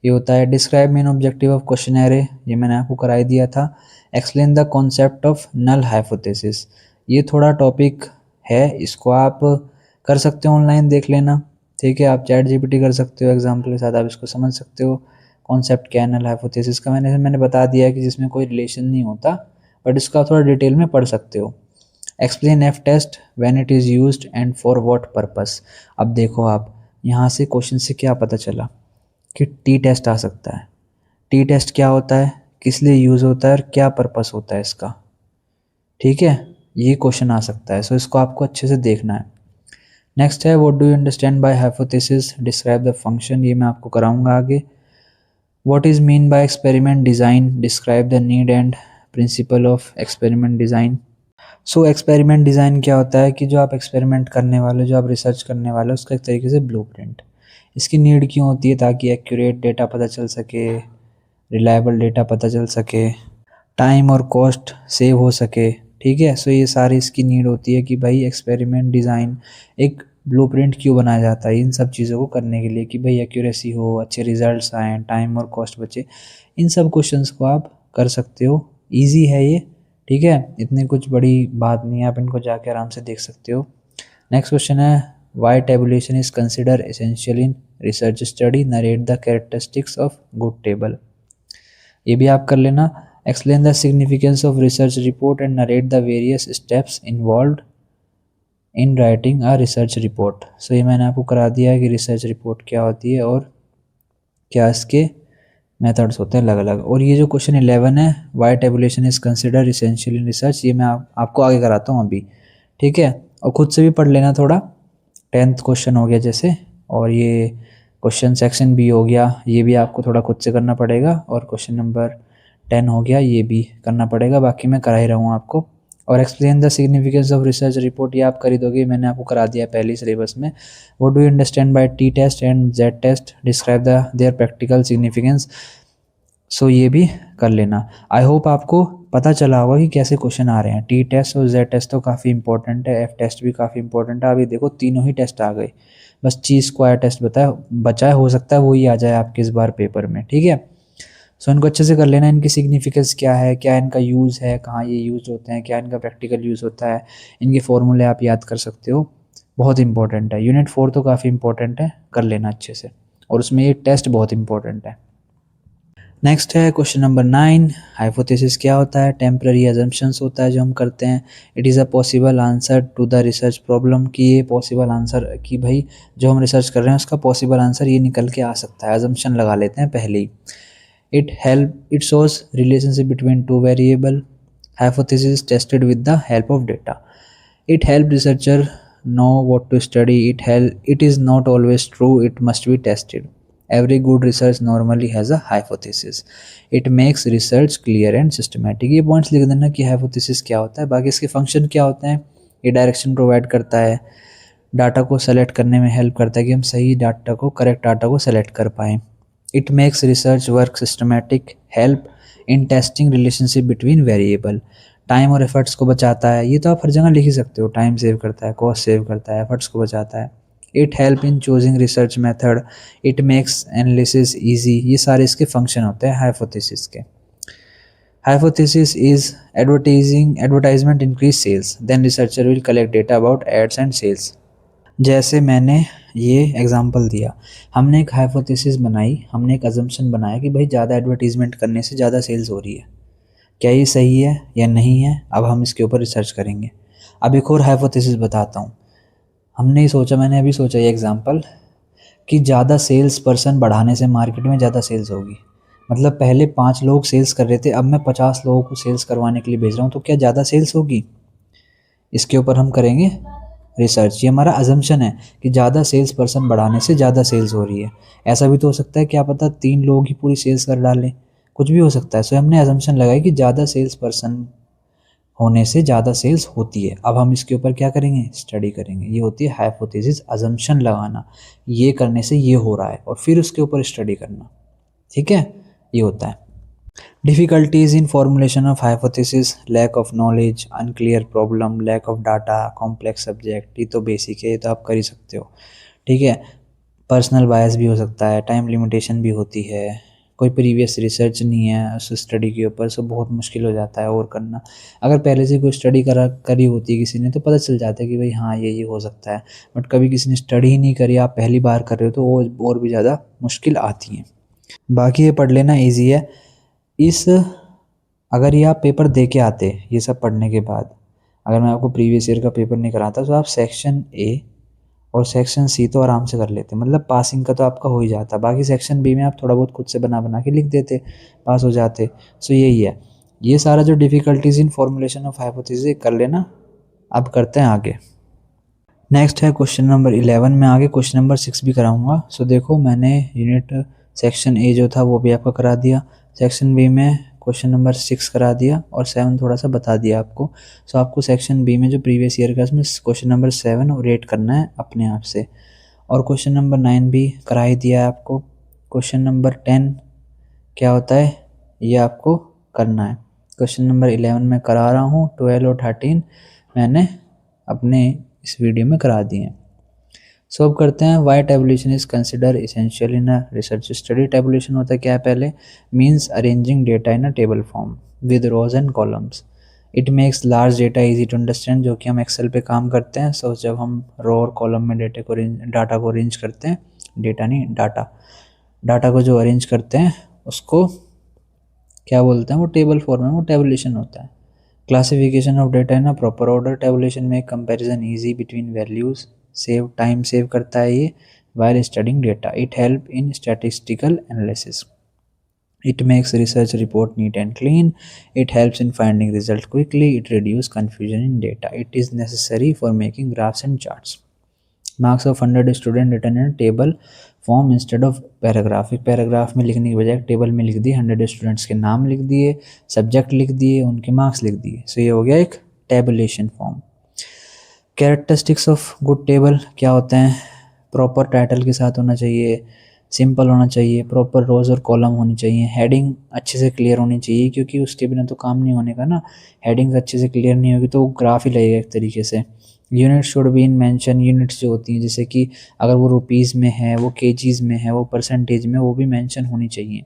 ये होता है describe main objective of questionnaire, ये मैंने आपको कराई दिया था। Explain the concept of null hypothesis, ये थोड़ा टॉपिक है, इसको आप कर सकते हो, ऑनलाइन देख लेना, ठीक है। आप चैट जीपीटी कर सकते हो, एग्जाम्पल के साथ आप इसको समझ सकते हो। कॉन्सेप्ट क्या है नल हाइपोथेसिस का, मैंने बता दिया है कि जिसमें कोई रिलेशन नहीं होता, बट इसका थोड़ा डिटेल में पढ़ सकते हो। Explain F test when it is used and for what purpose. अब देखो आप यहाँ से क्वेश्चन से क्या पता चला कि टी टेस्ट आ सकता है। टी टेस्ट क्या होता है, किस लिए यूज़ होता है और क्या पर्पस होता है इसका, ठीक है, ये क्वेश्चन आ सकता है। सो इसको आपको अच्छे से देखना है। नेक्स्ट है what do you understand bye hypothesis, describe the function, ये मैं आपको कराऊंगा आगे। What is mean by experiment design, describe the need and principle of experiment design. So experiment design क्या होता है कि जो आप एक्सपेरिमेंट करने वाले, जो आप रिसर्च करने वाले उसका एक तरीके से ब्लूप्रिंट। इसकी नीड क्यों होती है? ताकि एक्यूरेट डेटा पता चल सके, रिलायबल डेटा पता चल सके, टाइम और कॉस्ट सेव हो सके। ठीक है, सो ये सारी इसकी नीड होती है कि भाई एक्सपेरिमेंट डिज़ाइन एक ब्लूप्रिंट क्यों बनाया जाता है, इन सब चीज़ों को करने के लिए कि भाई एक्यूरेसी हो, अच्छे रिजल्ट्स आएँ, टाइम और कॉस्ट बचे। इन सब क्वेश्चंस को आप कर सकते हो, इजी है ये। ठीक है, इतनी कुछ बड़ी बात नहीं है, आप इनको जाके आराम से देख सकते हो। नेक्स्ट क्वेश्चन है, why tabulation is consider essential in research study, narrate the characteristics of good table. ये भी आप कर लेना। Explain the significance of research report and narrate the various steps involve in writing a research report. So ये मैंने आपको करा दिया है कि रिसर्च रिपोर्ट क्या होती है और क्या इसके मेथड्स होते हैं अलग अलग। और ये जो क्वेश्चन 11 है, why tabulation is consider essential in research, ये मैं आपको आगे कराता हूँ अभी। ठीक है, और खुद से भी पढ़ लेना थोड़ा। 10th क्वेश्चन हो गया जैसे, और ये क्वेश्चन सेक्शन बी हो गया, ये भी आपको थोड़ा खुद से करना पड़ेगा। और क्वेश्चन नंबर 10 हो गया, ये भी करना पड़ेगा, बाकी मैं करा ही रहा हूँ आपको। और explain the significance of research report, ये आप कर ही दोगे, मैंने आपको करा दिया पहली सिलेबस में। What do you understand by T test and Z test, describe the their practical significance. So ये भी कर लेना। आई होप आपको पता चला होगा कि कैसे क्वेश्चन आ रहे हैं। टी टेस्ट और जेड टेस्ट तो काफ़ी इंपॉर्टेंट है, एफ टेस्ट भी काफ़ी इंपॉर्टेंट है। अभी देखो तीनों ही टेस्ट आ गए, बस ची स्क्वायर टेस्ट बचा है, हो सकता है वही आ जाए आपके इस बार पेपर में। ठीक है, सो इनको अच्छे से कर लेना। इनकी सिग्निफिकेंस क्या है, क्या इनका यूज़ है, कहाँ ये यूज़ होते हैं, क्या इनका प्रैक्टिकल यूज़ होता है, इनके फॉर्मूले आप याद कर सकते हो, बहुत इंपॉर्टेंट है। यूनिट 4 तो काफ़ी इंपॉर्टेंट है, कर लेना अच्छे से, और उसमें ये टेस्ट बहुत इंपॉर्टेंट है। नेक्स्ट है क्वेश्चन नंबर 9, हाइपोथेसिस क्या होता है? टेम्पररी अजम्पशंस होता है जो हम करते हैं। It is a possible answer to the research problem, कि ये पॉसिबल आंसर, कि भाई जो हम रिसर्च कर रहे हैं उसका पॉसिबल आंसर ये निकल के आ सकता है, अजम्पशन लगा लेते हैं पहले ही। It shows relationship between two variable, hypothesis tested with the help of data. It help researcher know what to study. It is not always true, it must be tested. Every good research normally has a hypothesis. It makes research clear and systematic. ये points लिख देना कि hypothesis क्या होता है। बाकी इसके function क्या होते हैं, ये डायरेक्शन प्रोवाइड करता है, डाटा को सेलेक्ट करने में हेल्प करता है कि हम सही डाटा को, करेक्ट डाटा को सेलेक्ट कर पाएँ। It makes research work systematic, help in testing relationship between variable, time और एफर्ट्स को बचाता है। ये तो आप हर जगह लिख ही सकते हो, टाइम सेव करता है, कॉस्ट सेव करता है, एफर्ट्स को बचाता है। It help in choosing research method, it makes analysis easy. ये सारे इसके फंक्शन होते हैं हाइपोथेसिस के। Hypothesis is advertisement increase sales, then researcher will collect data about ads and sales. जैसे मैंने ये एग्जांपल दिया, हमने एक हाइपोथेसिस बनाई, हमने एक अजम्पशन बनाया कि भाई ज़्यादा एडवर्टीज़मेंट करने से ज़्यादा सेल्स हो रही है। क्या ये सही है या नहीं है, अब हम इसके ऊपर रिसर्च करेंगे। अब एक और हाइपोथेसिस बताता हूँ। हमने सोचा, मैंने अभी सोचा ये एग्जांपल, कि ज़्यादा सेल्स पर्सन बढ़ाने से मार्केट में ज़्यादा सेल्स होगी। मतलब पहले 5 लोग सेल्स कर रहे थे, अब मैं 50 लोगों को सेल्स करवाने के लिए भेज रहा हूँ, तो क्या ज़्यादा सेल्स होगी? इसके ऊपर हम करेंगे रिसर्च। ये हमारा अजम्पशन है कि ज़्यादा सेल्स पर्सन बढ़ाने से ज़्यादा सेल्स हो रही है। ऐसा भी तो हो सकता है, क्या पता 3 लोग ही पूरी सेल्स कर डालें, कुछ भी हो सकता है। सो हमने अजम्पशन लगाई कि ज़्यादा सेल्स पर्सन होने से ज़्यादा सेल्स होती है। अब हम इसके ऊपर क्या करेंगे, स्टडी करेंगे। ये होती है हाइपोथेसिस, अजम्पशन लगाना, ये करने से ये हो रहा है, और फिर उसके ऊपर स्टडी करना। ठीक है, ये होता है। Difficulties in formulation of hypothesis, lack of knowledge, unclear problem, lack of data, complex subject. ये तो बेसिक है, ये तो आप कर ही सकते हो। ठीक है, पर्सनल बायस भी हो सकता है, टाइम लिमिटेशन भी होती है, कोई प्रीवियस रिसर्च नहीं है उस स्टडी के ऊपर, सो बहुत मुश्किल हो जाता है और करना। अगर पहले से कोई स्टडी करी होती है किसी ने, तो पता चल जाता है कि भाई हाँ ये हो सकता है। बट कभी किसी ने स्टडी ही नहीं करी, आप पहली बार कर रहे हो, तो वो और भी ज़्यादा मुश्किल आती हैं। बाकी ये पढ़ लेना, ईजी है। अगर ये आप पेपर दे के आते ये सब पढ़ने के बाद, अगर मैं आपको प्रीवियस ईयर का पेपर नहीं कराता, तो आप सेक्शन ए और सेक्शन सी तो आराम से कर लेते, मतलब पासिंग का तो आपका हो ही जाता। बाकी सेक्शन बी में आप थोड़ा बहुत खुद से बना के लिख देते, पास हो जाते। सो यही है, ये सारा जो difficulties in formulation of hypothesis कर लेना। अब करते हैं आगे। नेक्स्ट है क्वेश्चन नंबर 11 में आगे क्वेश्चन नंबर 6 भी कराऊंगा। सो देखो, मैंने यूनिट सेक्शन ए जो था वो भी आपका करा दिया। सेक्शन बी में क्वेश्चन नंबर 6 करा दिया और 7 थोड़ा सा बता दिया आपको। सो आपको सेक्शन बी में जो प्रीवियस ईयर का उसमें क्वेश्चन नंबर 7 और 8 करना है अपने आप से, और क्वेश्चन नंबर 9 भी करा ही दिया है आपको। क्वेश्चन नंबर 10 क्या होता है ये आपको करना है। क्वेश्चन नंबर 11 मैं करा रहा हूँ, 12 और 13 मैंने अपने इस वीडियो में करा दिए हैं। सो अब करते हैं why tabulation is consider essential in a research study. Tabulation होता है क्या है, पहले means arranging data in a table form with rows and columns. It makes large data easy to understand, जो कि हम एक्सेल पे काम करते हैं। सो जब हम रो और कॉलम में डाटा को अरेंज करते हैं, डेटा नहीं डाटा को जो अरेंज करते हैं उसको क्या बोलते हैं, वो टेबल फॉर्म में, वो टेबुलेशन होता है। Classification of data in a proper order. Tabulation में comparison easy between values, time save करता है ये while studying data. It help in statistical analysis. It makes research report neat and clean. It helps in finding result quickly. It reduce confusion in data. It is necessary for making graphs and charts. Marks of 100 student written in a table form instead of paragraph. एक paragraph में लिखने की बजाय table में लिख दिए, 100 students के नाम लिख दिए, सब्जेक्ट लिख दिए, उनके मार्क्स लिख दिए। सो ये हो गया एक tabulation form. Characteristics of good table क्या होते हैं, प्रॉपर टाइटल के साथ होना चाहिए, सिंपल होना चाहिए, प्रॉपर रोज और कॉलम होनी चाहिए, हेडिंग अच्छे से क्लियर होनी चाहिए, क्योंकि उसके बिना तो काम नहीं होने का ना। हेडिंग्स अच्छे से क्लियर नहीं होगी तो वो ग्राफ ही लगेगा एक तरीके से। Unit should be in mention. Units जो होती हैं, जैसे कि अगर वो रुपीज़ में है, वो केजीज़ में है, वो परसेंटेज में, वो भी मेंशन होनी चाहिए।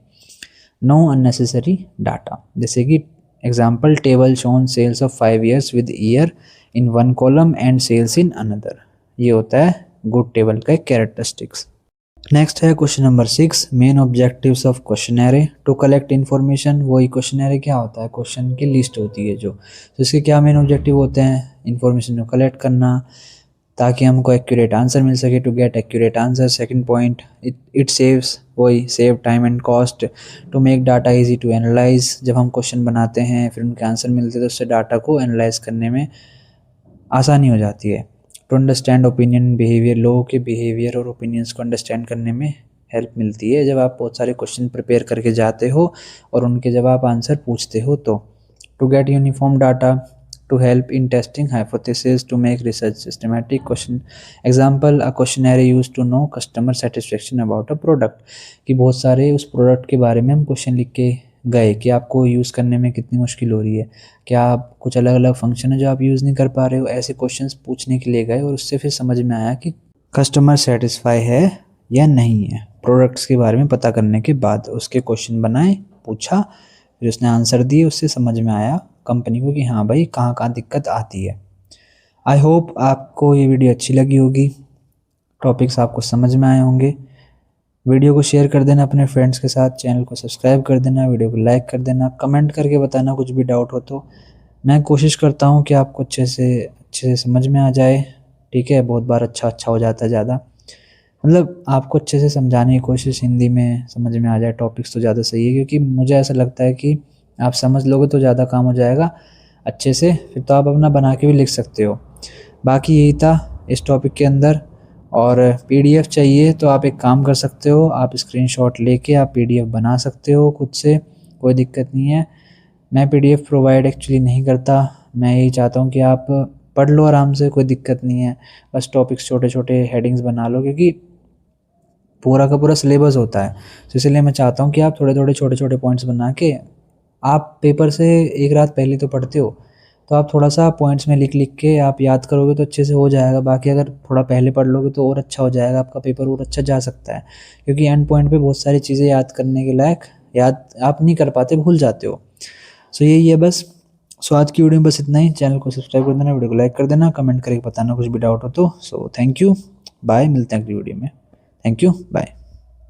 नो अननेसेसरी डाटा, जैसे कि example table shown sales of 5 years with year in one column and sales in another. ये होता है गुड टेबल का एक कैरेक्टरिस्टिक्स। नेक्स्ट है question number 6, main objectives of questionnaire to collect information. वही questionnaire क्या होता है, क्वेश्चन की लिस्ट होती है जो, तो इसके क्या मेन ऑब्जेक्टिव होते हैं, इन्फॉर्मेशन को कलेक्ट करना ताकि हमको एक्यूरेट आंसर मिल सके, to get accurate answer. Second point, it saves, वही save time and cost, to make data easy to analyse. जब हम क्वेश्चन बनाते हैं फिर उनके आंसर मिलते हैं तो उससे डाटा को एनालाइज करने में आसानी हो जाती है। टू अंडरस्टैंड ओपिनियन बिहेवियर, लोगों के बिहेवियर और ओपिनियंस को अंडरस्टैंड करने में हेल्प मिलती है जब आप बहुत सारे क्वेश्चन प्रिपेयर करके जाते हो और उनके जब आप आंसर पूछते हो तो। To get uniform data, to help in testing hypothesis, to make research systematic. Question example, a questionnaire use to know customer satisfaction about a product, कि बहुत सारे उस प्रोडक्ट के बारे में हम क्वेश्चन लिख के गए कि आपको यूज़ करने में कितनी मुश्किल हो रही है, क्या आप कुछ अलग अलग फंक्शन है जो आप यूज़ नहीं कर पा रहे हो, ऐसे क्वेश्चंस पूछने के लिए गए और उससे फिर समझ में आया कि कस्टमर सेटिस्फाई है या नहीं है। प्रोडक्ट्स के बारे में पता करने के बाद उसके क्वेश्चन बनाए, पूछा, फिर उसने आंसर दिए, उससे समझ में आया कंपनी को कि हाँ भाई कहाँ कहाँ दिक्कत आती है। आई होप आपको ये वीडियो अच्छी लगी होगी, टॉपिक्स आपको समझ में आए होंगे। वीडियो को शेयर कर देना अपने फ्रेंड्स के साथ, चैनल को सब्सक्राइब कर देना, वीडियो को लाइक कर देना, कमेंट करके बताना कुछ भी डाउट हो तो। मैं कोशिश करता हूँ कि आपको अच्छे से समझ में आ जाए, ठीक है। बहुत बार अच्छा हो जाता है ज़्यादा, मतलब आपको अच्छे से समझाने की कोशिश हिंदी में समझ में आ जाए टॉपिक्स तो ज़्यादा सही है, क्योंकि मुझे ऐसा लगता है कि आप समझ लोगे तो ज़्यादा काम हो जाएगा अच्छे से, फिर तो आप अपना बना के भी लिख सकते हो। बाकी यही था इस टॉपिक के अंदर। और पीडीएफ चाहिए तो आप एक काम कर सकते हो, आप स्क्रीनशॉट लेके आप पीडीएफ बना सकते हो खुद से, कोई दिक्कत नहीं है। मैं पीडीएफ प्रोवाइड एक्चुअली नहीं करता, मैं यही चाहता हूँ कि आप पढ़ लो आराम से, कोई दिक्कत नहीं है। बस टॉपिक्स छोटे छोटे हेडिंग्स बना लो, क्योंकि पूरा का पूरा सिलेबस होता है, तो इसलिए मैं चाहता हूँ कि आप थोड़े थोड़े छोटे छोटे पॉइंट्स बना के, आप पेपर से एक रात पहले तो पढ़ते हो, तो आप थोड़ा सा पॉइंट्स में लिख लिख के आप याद करोगे तो अच्छे से हो जाएगा। बाकी अगर थोड़ा पहले पढ़ लोगे तो और अच्छा हो जाएगा, आपका पेपर और अच्छा जा सकता है, क्योंकि एंड पॉइंट पे बहुत सारी चीज़ें याद करने के लायक याद आप नहीं कर पाते, भूल जाते हो। सो यही है बस। सो आज की वीडियो में बस इतना ही। चैनल को सब्सक्राइब कर देना, वीडियो को लाइक कर देना, कमेंट करके बताना कुछ भी डाउट हो तो। सो थैंक यू, बाय, मिलते हैं अगली वीडियो में। Thank you, bye.